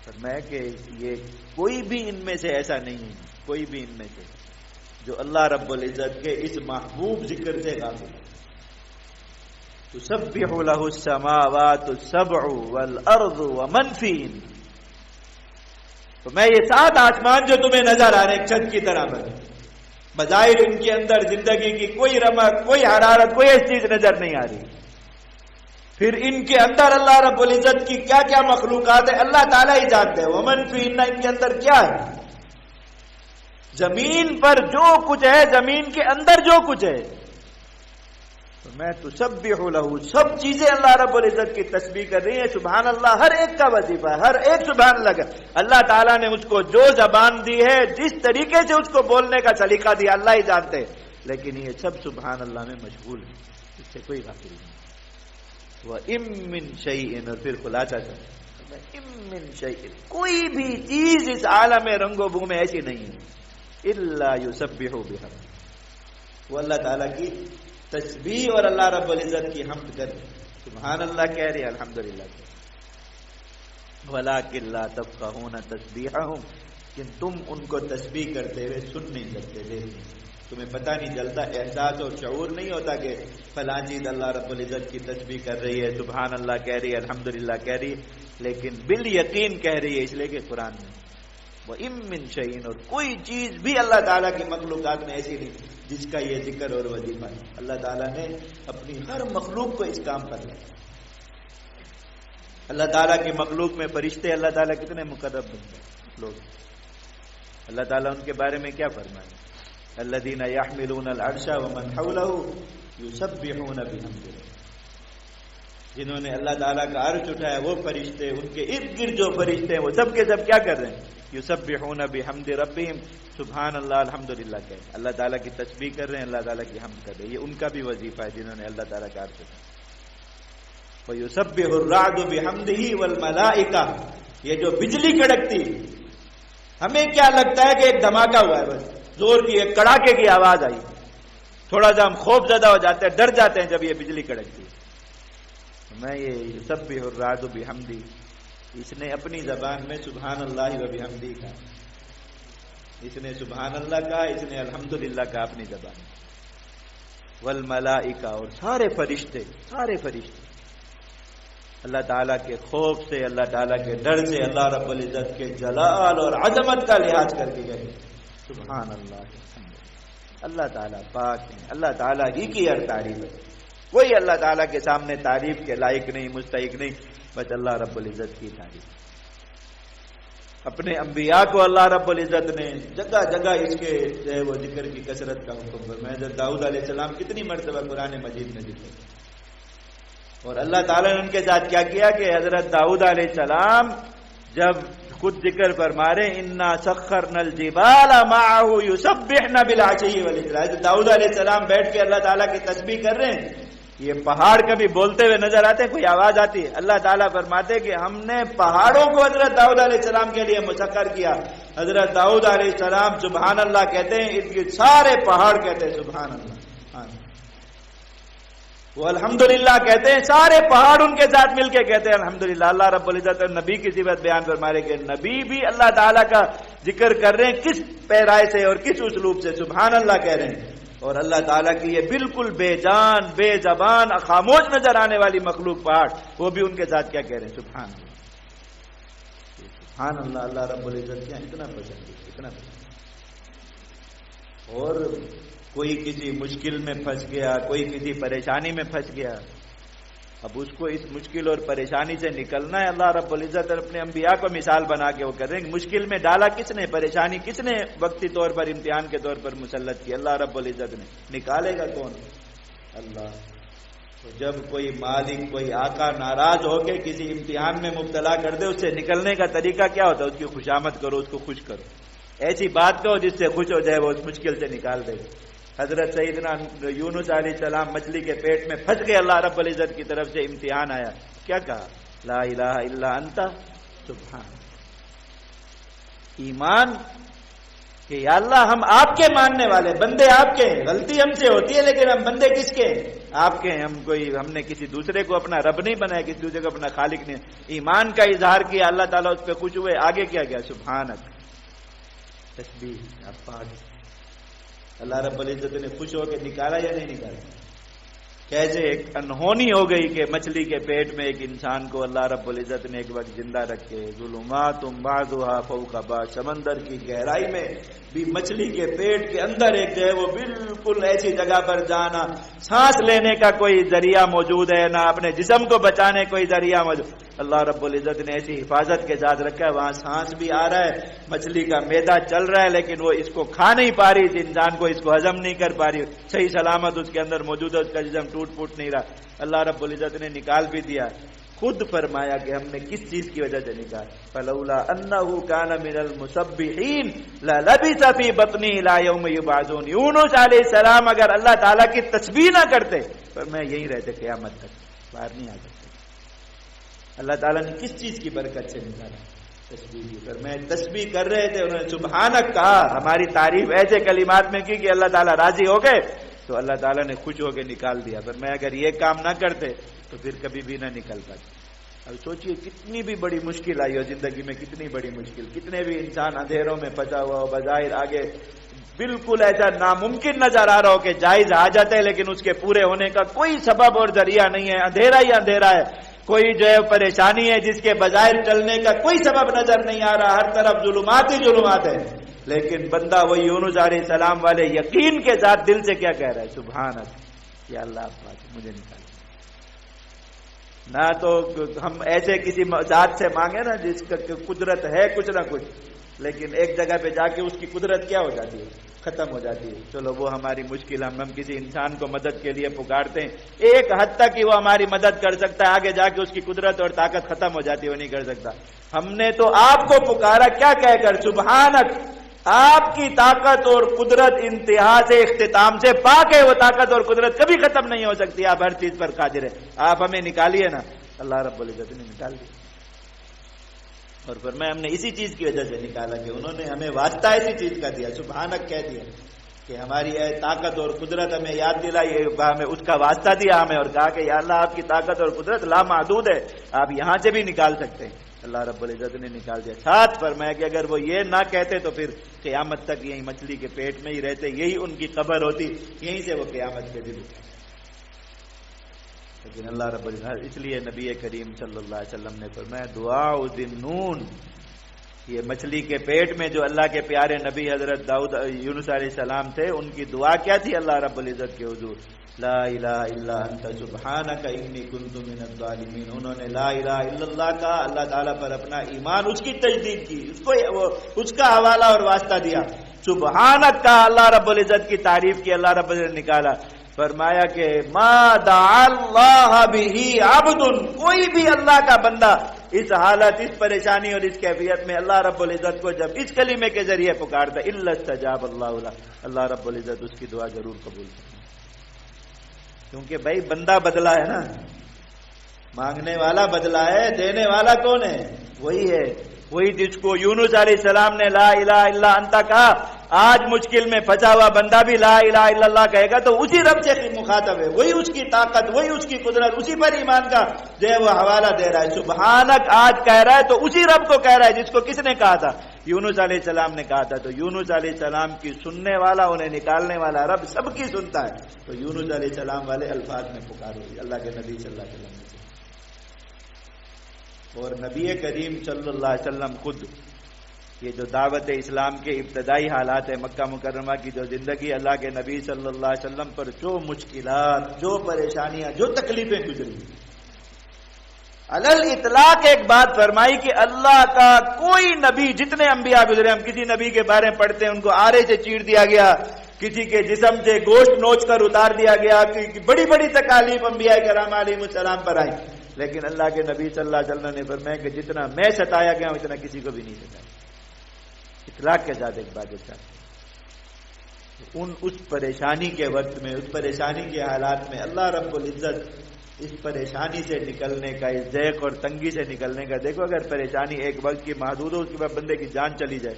فرمایا کہ یہ کوئی بھی ان میں سے ایسا نہیں ہے، کوئی بھی ان میں سے جو اللہ رب العزت کے اس محبوب ذکر سے غافل ہے۔ تسبح لہ السماوات السبع والارض ومن فیہن، تو میں یہ 7 آسمان جو تمہیں نظر آ رہے ہیں ایک چھت کی طرح بظاہر ان کے اندر زندگی کی کوئی رمق، کوئی حرارت، کوئی ایسی چیز نظر نہیں آ رہی، پھر ان کے اندر اللہ رب العزت کی کیا کیا مخلوقات ہے اللہ تعالیٰ ہی جانتے ہیں۔ ومن فیہن، ان کے اندر کیا ہے، زمین پر جو کچھ ہے، زمین کے اندر جو کچھ ہے، تو میں تسبح لہ، سب چیزیں اللہ رب العزت کی تسبیح کر رہی ہیں، سبحان اللہ ہر ایک کا وظیفہ ہے، ہر ایک سبحان اللہ کا، اللہ تعالیٰ نے اس کو جو زبان دی ہے، جس طریقے سے اس کو بولنے کا سلیقہ دیا اللہ ہی جانتے ہیں، لیکن یہ سب سبحان اللہ میں مشغول ہے، اس سے کوئی غافل نہیں۔ وَإِن مِّن شَيْءٍ، اور پھر خلاصہ کر، وَإِن مِّن شَيْءٍ، کوئی بھی چیز اس عالم رنگ و بو میں ایسی نہیں ہے، إِلَّا يُسَبِّحُ بِحَمْدِهِ، وہ اللہ تعالیٰ کی تسبیح اور اللہ رب العزت کی حمد کر، سبحان اللہ کہہ رہے، الحمدللہ کہہ رہے۔ وَلَٰكِن لَّا تَفْقَهُونَ تَسْبِيحَهُمْ، کہ تم ان کو تسبیح کرتے ہوئے سن نہیں سکتے، تمہیں پتہ نہیں چلتا، احساس اور شعور نہیں ہوتا کہ فلاں چیز اللہ رب العزت کی تسبیح کر رہی ہے، سبحان اللہ کہہ رہی ہے، الحمدللہ کہہ رہی ہے، لیکن بالیقین کہہ رہی ہے، اس لیے کہ قرآن میں وَإِن مِّن شَيْءٍ، اور کوئی چیز بھی اللہ تعالیٰ کی مخلوقات میں ایسی نہیں جس کا یہ ذکر اور وظیفہ ہے۔ اللہ تعالیٰ نے اپنی ہر مخلوق کو اس کام پر لیا۔ اللہ تعالیٰ کی مخلوق میں فرشتے اللہ تعالیٰ کتنے مقرب بنتے ہیں لوگ، اللہ تعالیٰ ان کے بارے میں کیا فرمائے؟ الذین یحملون العرش ومن حولہ یسبحون بحمد ربہم، جنہوں نے اللہ تعالیٰ کا عرش اٹھایا وہ فرشتے، ان کے ارد گرد جو فرشتے ہیں وہ سب کے سب کیا کر رہے ہیں؟ یسبحون بحمد ربہم، سبحان اللہ الحمدللہ کہ اللہ تعالیٰ کی تسبیح کر رہے ہیں، اللہ تعالیٰ کی حمد کر رہے ہیں، یہ ان کا بھی وظیفہ ہے جنہوں نے اللہ تعالیٰ کا عرش اٹھایا۔ وَيُسَبِّحُ الرَّعْدُ بِحَمْدِهِ وَالْمَلَائِكَةُ، یہ جو بجلی کڑکتی ہمیں کیا لگتا ہے کہ ایک دھماکہ ہوا ہے، بس زور کی ایک کڑاکے کی آواز آئی، تھوڑا سا ہم خوف زدہ ہو جاتے ہیں، ڈر جاتے ہیں جب یہ بجلی کڑکتی۔ میں یہ یسبح الرعد بحمدہ، اس نے اپنی زبان میں سبحان اللہ و بحمدہ کہا، اس نے سبحان اللہ کہا، اس نے الحمدللہ کہا اپنی زبان میں۔ والملائکہ، اور سارے فرشتے اللہ تعالیٰ کے خوف سے، اللہ تعالیٰ کے ڈر سے، اللہ رب العزت کے جلال اور عظمت کا لحاظ کر کے گئے سبحان اللہ، اللہ تعالیٰ پاک ہے، اللہ تعالیٰ ہی کی ہر تعریف ہے، کوئی اللہ تعالیٰ کے سامنے تعریف کے لائق نہیں، مستحق نہیں، بس اللہ رب العزت کی تعریف۔ اپنے انبیاء کو اللہ رب العزت نے جگہ جگہ اس کے جو ہے وہ ذکر کی کثرت کا حکم فرمایا۔ حضرت داؤد علیہ السلام کتنی مرتبہ قرآن مجید میں ذکر، اور اللہ تعالیٰ نے ان کے ساتھ کیا کیا کہ حضرت داؤد علیہ السلام جب خود ذکر فرما رہے انا سخرنا الجبال معه يسبحن بالعشي والابکار، حضرت داؤد علیہ السلام بیٹھ کے اللہ تعالیٰ کی تسبیح کر رہے ہیں، یہ پہاڑ کبھی بولتے ہوئے نظر آتے، کوئی آواز آتی ہے؟ اللہ تعالیٰ فرماتے کہ ہم نے پہاڑوں کو حضرت داؤد علیہ السلام کے لیے مسخر کیا۔ حضرت داؤد علیہ السلام سبحان اللہ کہتے ہیں، اس کے سارے پہاڑ کہتے ہیں سبحان اللہ، وہ الحمدللہ کہتے ہیں، سارے پہاڑ ان کے ساتھ مل کے کہتے ہیں الحمدللہ۔ اللہ رب العزت نبی کی صفت بیان فرما رہے کہ نبی بھی اللہ تعالیٰ کا ذکر کر رہے ہیں، کس پیرائے سے اور کس اسلوب سے؟ سبحان اللہ کہہ رہے ہیں، اور اللہ تعالیٰ کی یہ بالکل بے جان، بے زبان، خاموش نظر آنے والی مخلوق پہاڑ، وہ بھی ان کے ساتھ کیا کہہ رہے ہیں؟ سبحان اللہ، سبحان اللہ۔ اللہ رب العزت کیا اتنا پسند ہے، اتنا پسند۔ اور کوئی کسی مشکل میں پھنس گیا، کوئی کسی پریشانی میں پھنس گیا، اب اس کو اس مشکل اور پریشانی سے نکلنا ہے، اللہ رب العزت اپنے انبیاء کو مثال بنا کے وہ کر رہے ہیں۔ مشکل میں ڈالا کس نے؟ پریشانی کس نے وقتی طور پر امتحان کے طور پر مسلط کی؟ اللہ رب العزت نے۔ نکالے گا کون؟ اللہ۔ تو جب کوئی مالک، کوئی آقا ناراض ہو کے کسی امتحان میں مبتلا کر دے، اس سے نکلنے کا طریقہ کیا ہوتا ہے؟ اس کی خوشامد کرو، اس کو خوش کرو، ایسی بات کہو جس سے خوش ہو جائے، وہ اس مشکل سے نکال دے۔ حضرت سیدنا یونس علیہ السلام مچھلی کے پیٹ میں پھنس گئے، اللہ رب العزت کی طرف سے امتحان آیا، کیا کہا؟ لا الہ الا انت سبحان۔ ایمان کہ یا اللہ ہم آپ کے ماننے والے بندے، آپ کے ہیں، غلطی ہم سے ہوتی ہے لیکن ہم بندے کس کے ہیں؟ آپ کے ہیں۔ ہم نے کسی دوسرے کو اپنا رب نہیں بنایا، کسی دوسرے کو اپنا خالق نہیں۔ ایمان کا اظہار کیا، اللہ تعالیٰ اس پہ خوش ہوئے، آگے کیا گیا؟ سبحانک، تسبیح، آپ پاک۔ اللہ رب العزت نے خوش ہو کے نکالا یا نہیں نکالا؟ کیسے ایک انہونی ہو گئی کہ مچھلی کے پیٹ میں ایک انسان کو اللہ رب العزت نے ایک وقت زندہ رکھے، ظلمات بعضها فوق بعض، سمندر کی گہرائی میں بھی مچھلی کے پیٹ کے اندر ایک جو ہے وہ بالکل ایسی جگہ پر جانا، سانس لینے کا کوئی ذریعہ موجود ہے نہ، اپنے جسم کو بچانے کوئی ذریعہ موجود، اللہ رب العزت نے ایسی حفاظت کے ساتھ رکھا ہے، وہاں سانس بھی آ رہا ہے، مچھلی کا میدا چل رہا ہے، لیکن وہ اس کو کھا نہیں پا رہی، اس انسان کو اس کو ہضم نہیں کر پا رہی، صحیح سلامت اس کے اندر موجود ہے، اس کا جسم ٹوٹ پھوٹ نہیں رہا۔ اللہ رب العزت نے نکال بھی دیا، خود فرمایا کہ ہم نے کس چیز کی وجہ سے نکال، فلولا انہ کان من المسبحین للبث فی بطنہ الی یوم یبعثون۔ یونس علیہ السلام اگر اللہ تعالیٰ کی تسبیح نہ کرتے پر میں یہیں رہتے قیامت تک، باہر نہیں آ سکتے۔ اللہ تعالیٰ نے کس چیز کی برکت سے نکالا؟ تسبیح کی۔ پر میں تسبیح کر رہے تھے، انہوں نے سبحانک کہا، ہماری تعریف ایسے کلمات میں کی کہ اللہ تعالیٰ راضی ہو گئے، تو اللہ تعالیٰ نے خوش ہو کے نکال دیا۔ پر میں اگر یہ کام نہ کرتے تو پھر کبھی بھی نہ نکل پاتے۔ اب سوچئے کتنی بھی بڑی مشکل آئی ہو زندگی میں، کتنی بڑی مشکل، کتنے بھی انسان اندھیروں میں پھنسا ہوا ہو، بظاہر آگے بالکل ایسا ناممکن نظر آ رہا ہو کہ جائز حاجت ہے، لیکن اس کے پورے ہونے کا کوئی سبب اور ذریعہ نہیں ہے، اندھیرا ہی اندھیرا ہے، کوئی جو ہے پریشانی ہے جس کے بظاہر چلنے کا کوئی سبب نظر نہیں آ رہا، ہر طرف ظلمات ہی ظلمات ہے، لیکن بندہ وہی یونس علیہ السلام والے یقین کے ساتھ دل سے کیا کہہ رہا ہے؟ سبحانک یا اللہ مجھے نکال۔ نہ تو ہم ایسے کسی ذات سے مانگے نا جس کا قدرت ہے کچھ نہ کچھ، لیکن ایک جگہ پہ جا کے اس کی قدرت کیا ہو جاتی ہے؟ ختم ہو جاتی ہے۔ چلو وہ ہماری مشکل، ہم کسی انسان کو مدد کے لیے پکارتے ہیں، ایک حد تک ہی وہ ہماری مدد کر سکتا ہے، آگے جا کے اس کی قدرت اور طاقت ختم ہو جاتی ہے، وہ نہیں کر سکتا۔ ہم نے تو آپ کو پکارا کیا کہہ کر؟ سبحانک، آپ کی طاقت اور قدرت انتہا سے اختتام سے پاک ہے، وہ طاقت اور قدرت کبھی ختم نہیں ہو سکتی، آپ ہر چیز پر قادر ہے، آپ ہمیں نکالیے نا۔ اللہ رب العزت نے نکال دیا، اور فرمایا ہم نے اسی چیز کی وجہ سے نکالا کہ انہوں نے ہمیں واسطہ اسی چیز کا دیا، سبحانک کہہ دیا کہ ہماری طاقت اور قدرت ہمیں یاد دلائی، ہمیں اس کا واسطہ دیا ہمیں، اور کہا کہ یا اللہ آپ کی طاقت اور قدرت لامحدود ہے، آپ یہاں سے بھی نکال سکتے ہیں۔ اللہ رب العزت نے نکال دیا۔ ساتھ فرمایا کہ اگر وہ یہ نہ کہتے تو پھر قیامت تک یہی مچھلی کے پیٹ میں ہی رہتے، یہی ان کی قبر ہوتی، یہیں سے وہ قیامت کے دن اٹھے۔ لیکن اللہ رب العزت، اس لیے نبی کریم صلی اللہ علیہ وسلم نے فرمایا دعاء ذی النون، یہ مچھلی کے پیٹ میں جو اللہ کے پیارے نبی حضرت یونس علیہ السلام تھے، ان کی دعا کیا تھی اللہ رب العزت کے حضور؟ لا الہ الا انت سبحانک انی کنت من الظالمین۔ انہوں نے لا الہ الا اللہ کا اللہ تعالیٰ پر اپنا ایمان، اس کی تجدید کی، اس کا حوالہ اور واسطہ دیا، سبحانک کا اللہ رب العزت کی تعریف کی، اللہ رب العزت نکالا۔ فرمایا کہ ما دعا اللہ بہ عبد، کوئی بھی اللہ کا بندہ اس حالت، اس پریشانی اور اس کیفیت میں اللہ رب العزت کو جب اس کلمے کے ذریعے پکارتا ہے، الا استجاب اللہ لہ، اللہ رب العزت اس کی دعا ضرور قبول کرتا ہے، کیونکہ بھائی بندہ بدلا ہے نا، مانگنے والا بدلا ہے، دینے والا کون ہے؟ وہی ہے، وہی جس کو یونس علیہ السلام نے لا الہ الا انت کہا، آج مشکل میں پھنسا ہوا بندہ بھی لا الہ الا اللہ کہے گا تو اسی رب سے مخاطب ہے، وہی اس کی طاقت، وہی اس کی قدرت، اسی پر ایمان کا جو ہے وہ حوالہ دے رہا ہے۔ سبحانک آج کہہ رہا ہے تو اسی رب کو کہہ رہا ہے جس کو کس نے کہا تھا؟ یونس علیہ السلام نے کہا تھا۔ تو یونس علیہ السلام کی سننے والا، انہیں نکالنے والا رب سب کی سنتا ہے، تو یونس علیہ السلام والے الفاظ میں پکارو اللہ کے نبی صلی اللہ علیہ وسلم نے۔ اور نبی کریم صلی اللہ علیہ وسلم خود یہ جو دعوت اسلام کے ابتدائی حالات ہے، مکہ مکرمہ کی جو زندگی، اللہ کے نبی صلی اللہ علیہ وسلم پر جو مشکلات، جو پریشانیاں، جو تکلیفیں گزری، علل اطلاق ایک بات فرمائی کہ اللہ کا کوئی نبی، جتنے انبیاء گزرے، ہم کسی نبی کے بارے میں پڑھتے ہیں ان کو آرے سے چیر دیا گیا، کسی کے جسم سے گوشت نوچ کر اتار دیا گیا، بڑی بڑی تکالیف انبیاء کرام علیہ السلام پر آئی، لیکن اللہ کے نبی صلی اللہ علیہ وسلم نے فرمایا کہ جتنا میں ستایا گیا ہوں اتنا کسی کو بھی نہیں ستایا۔ اطلاق کے ساتھ ایک بات اس پریشانی کے وقت میں، اس پریشانی کے حالات میں اللہ رب العزت اس پریشانی سے نکلنے کا، اس ضیق اور تنگی سے نکلنے کا، دیکھو اگر پریشانی ایک وقت کی محدود ہو، اس کے بعد بندے کی جان چلی جائے،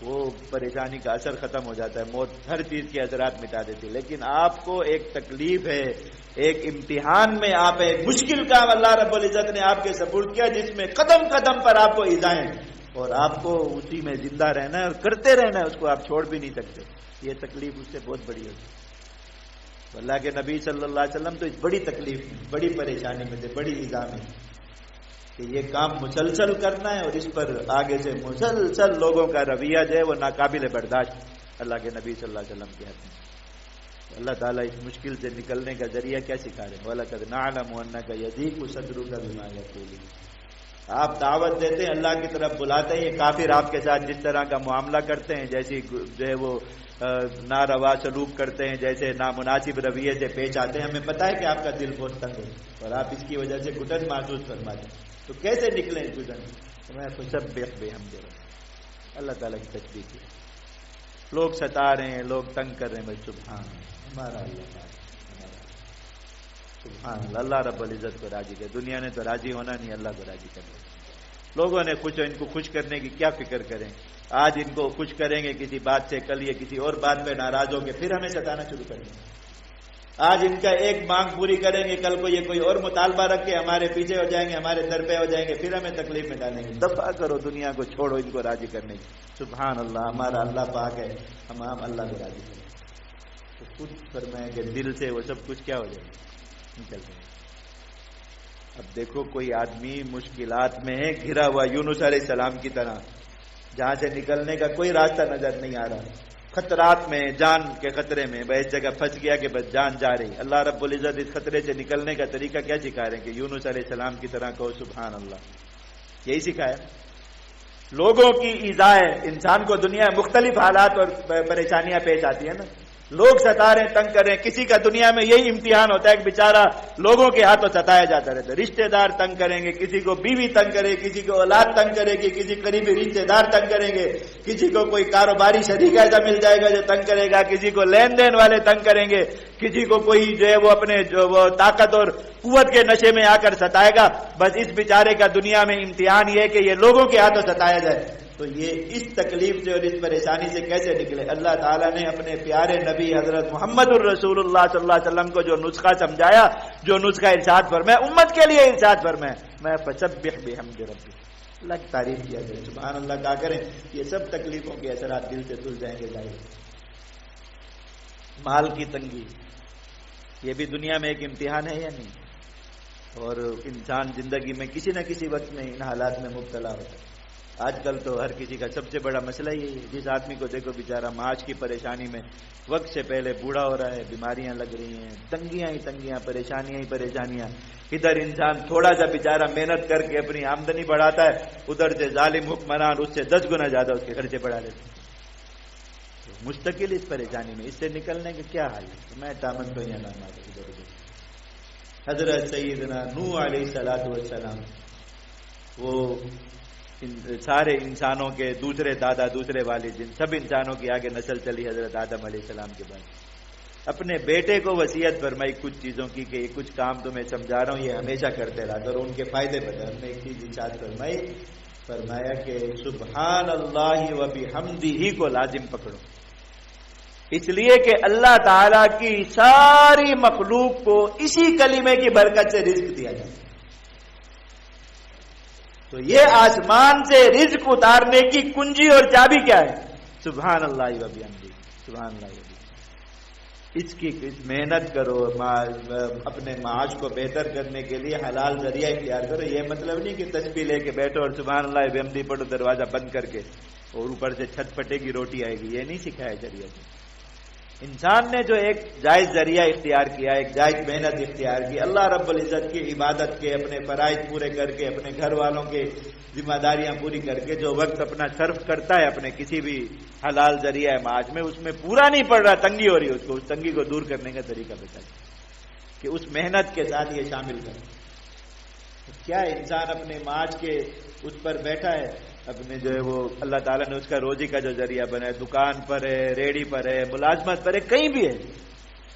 وہ پریشانی کا اثر ختم ہو جاتا ہے، موت ہر چیز کے اثرات مٹا دیتی ہے۔ لیکن آپ کو ایک تکلیف ہے، ایک امتحان میں آپ ایک مشکل کام اللہ رب العزت نے آپ کے سپرد کیا، جس میں قدم قدم پر آپ کو ایذائیں، اور آپ کو اسی میں زندہ رہنا ہے اور کرتے رہنا ہے، اس کو آپ چھوڑ بھی نہیں سکتے، یہ تکلیف اس سے بہت بڑی ہوتی ہے۔ تو اللہ کے نبی صلی اللہ علیہ وسلم تو اس بڑی تکلیف میں، بڑی پریشانی میں تھے، بڑی ایذا میں، کہ یہ کام مسلسل کرنا ہے، اور اس پر آگے سے مسلسل لوگوں کا رویہ جو ہے وہ ناقابل برداشت اللہ کے نبی صلی اللہ علیہ وسلم کے ہاتھ میں۔ اللہ تعالیٰ اس مشکل سے نکلنے کا ذریعہ کیا سکھا رہے ہیں؟ وَلَقَدْ نَعْلَمُ أَنَّكَ يَضِيقُ صَدْرُكَ بِمَا يَقُولُونَ۔ آپ دعوت دیتے ہیں، اللہ کی طرف بلاتے ہیں، یہ کافر آپ کے ساتھ جس طرح کا معاملہ کرتے ہیں، جیسی جو ہے وہ ناروا سلوک کرتے ہیں، جیسے نامناسب رویے سے پیش آتے ہیں، ہمیں پتہ ہے کہ آپ کا دل بہت تنگ ہے اور آپ اس کی وجہ سے گھٹن محسوس فرماتے ہیں، تو کیسے نکلیں اس گھٹن سے؟ میں فسبح بحمد ربک، اللہ تعالیٰ کی تسبیح کی، لوگ ستا رہے ہیں، لوگ تنگ کر رہے ہیں، بھائی سبحان ہمارا اللہ تعالیٰ، سبحان اللہ، اللہ رب العزت کو راضی کر، دنیا نے تو راضی ہونا نہیں، اللہ کو راضی کرنا، لوگوں نے خوش ہو، ان کو خوش کرنے کی کیا فکر کریں، آج ان کو خوش کریں گے کسی بات سے، کل یہ کسی اور بات پہ ناراض ہو کے پھر ہمیں ستانا شروع کریں گے۔ آج ان کا ایک مانگ پوری کریں گے، کل کو یہ کوئی اور مطالبہ رکھ کے ہمارے پیچھے ہو جائیں گے، ہمارے در پہ ہو جائیں گے، پھر ہمیں تکلیف میں ڈالیں گے۔ دفع کرو دنیا کو، چھوڑو ان کو راضی کرنے کی۔ سبحان اللہ، ہمارا اللہ پاک ہے، ہم اللہ کو راضی کریں تو خود فرمائیں کہ دل سے وہ سب کچھ کیا ہو جائے گا، نکل جائے گا۔ اب دیکھو کوئی آدمی مشکلات میں ہے، گھرا ہوا یونس علیہ السلام کی طرح، جہاں سے نکلنے کا کوئی راستہ نظر نہیں آ رہا، خطرات میں، جان کے خطرے میں، بس جگہ پھنس گیا کہ بس جان جا رہی۔ اللہ رب العزت اس خطرے سے نکلنے کا طریقہ کیا سکھا رہے ہیں کہ یونس علیہ السلام کی طرح کہو سبحان اللہ، یہی سکھایا۔ لوگوں کی ایذا ہے، انسان کو دنیا میں مختلف حالات اور پریشانیاں پیش آتی ہیں نا، لوگ ستا رہے ہیں، تنگ کر رہے ہیں، کسی کا دنیا میں یہی امتحان ہوتا ہے کہ بیچارہ لوگوں کے ہاتھوں ستایا جاتا رہتا ہے، رشتہ دار تنگ کریں گے، کسی کو بیوی تنگ کرے، کسی کو اولاد تنگ کرے گی، کسی قریبی رشتہ دار تنگ کریں گے، کسی کو کوئی کاروباری شریک ایسا مل جائے گا جو تنگ کرے گا، کسی کو لین دین والے تنگ کریں گے، کسی کو کوئی جو ہے وہ اپنے جو وہ طاقت اور قوت کے نشے میں آ کر ستائے گا۔ بس اس بیچارے کا دنیا میں امتحان یہ ہے کہ یہ لوگوں کے ہاتھوں ستایا جائے، تو یہ اس تکلیف سے اور اس پریشانی سے کیسے نکلے؟ اللہ تعالیٰ نے اپنے پیارے نبی حضرت محمد الرسول اللہ صلی اللہ علیہ وسلم کو جو نسخہ سمجھایا، جو نسخہ ارشاد فرمایا، امت کے لیے ارشاد فرمایا، میں فسبح بحمد ربی، اللہ کی تعریف کیا جائے، سبحان اللہ کہا کریں، یہ سب تکلیفوں کے اثرات دل سے دھل جائیں گے۔ ظاہر مال کی تنگی، یہ بھی دنیا میں ایک امتحان ہے یا نہیں؟ اور انسان زندگی میں کسی نہ کسی وقت میں ان حالات میں مبتلا ہوتا ہے۔ آج کل تو ہر کسی کا سب سے بڑا مسئلہ یہ ہے، جس آدمی کو دیکھو بیچارہ معاش کی پریشانی میں وقت سے پہلے بوڑھا ہو رہا ہے، بیماریاں لگ رہی ہیں، تنگیاں ہی تنگیاں، پریشانیاں ہی پریشانیاں۔ ادھر انسان تھوڑا سا بیچارہ محنت کر کے اپنی آمدنی بڑھاتا ہے، ادھر سے ظالم حکمران اس سے 10 گنا زیادہ اس کے خرچے بڑھا لیتے ہیں۔ مستقل اس پریشانی میں، اس سے نکلنے کا کیا حال ہے؟ میں دامن کو یہاں نام آتا ادھر ادھر۔ حضرت سیدنا نوح علیہ الصلوۃ والسلام، وہ سارے انسانوں کے دوسرے دادا، دوسرے والد، جن سب انسانوں کی آگے نسل چلی حضرت آدم علیہ السلام کے بعد، اپنے بیٹے کو وصیت فرمائی کچھ چیزوں کی کہ یہ کچھ کام تو میں سمجھا رہا ہوں، یہ ہمیشہ کرتے رہا اور ان کے فائدے بتا۔ ہم نے ایک چیز ارشاد فرمائی، فرمایا کہ سبحان اللہ و بحمدہ کو لازم پکڑو، اس لیے کہ اللہ تعالی کی ساری مخلوق کو اسی کلمے کی برکت سے رزق دیا جائے۔ تو یہ آسمان سے رزق اتارنے کی کنجی اور چابی کیا ہے؟ سبحان اللہ و بحمدہ، سبحان اللہ و بحمدہ۔ اس کی محنت کرو، اپنے معاش کو بہتر کرنے کے لیے حلال ذریعہ اختیار کرو۔ یہ مطلب نہیں کہ تسبیح لے کے بیٹھو اور سبحان اللہ و بحمدہ پڑھو دروازہ بند کر کے اور اوپر سے چھت پھٹے گی روٹی آئے گی، یہ نہیں سکھایا شریعت نے۔ انسان نے جو ایک جائز ذریعہ اختیار کیا، ایک جائز محنت اختیار کی، اللہ رب العزت کی عبادت کے، اپنے فرائض پورے کر کے، اپنے گھر والوں کے ذمہ داریاں پوری کر کے جو وقت اپنا صرف کرتا ہے اپنے کسی بھی حلال ذریعہ معاش میں، اس میں پورا نہیں پڑ رہا، تنگی ہو رہی ہے، اس کو اس تنگی کو دور کرنے کا طریقہ بتائیے کہ اس محنت کے ساتھ یہ شامل کرے۔ کیا انسان اپنے معاش کے اس پر بیٹھا ہے، اپنے جو ہے وہ اللہ تعالیٰ نے اس کا روزی کا جو ذریعہ بنا ہے، دکان پر ہے، ریڑھی پر ہے، ملازمت پر ہے، کہیں بھی ہے،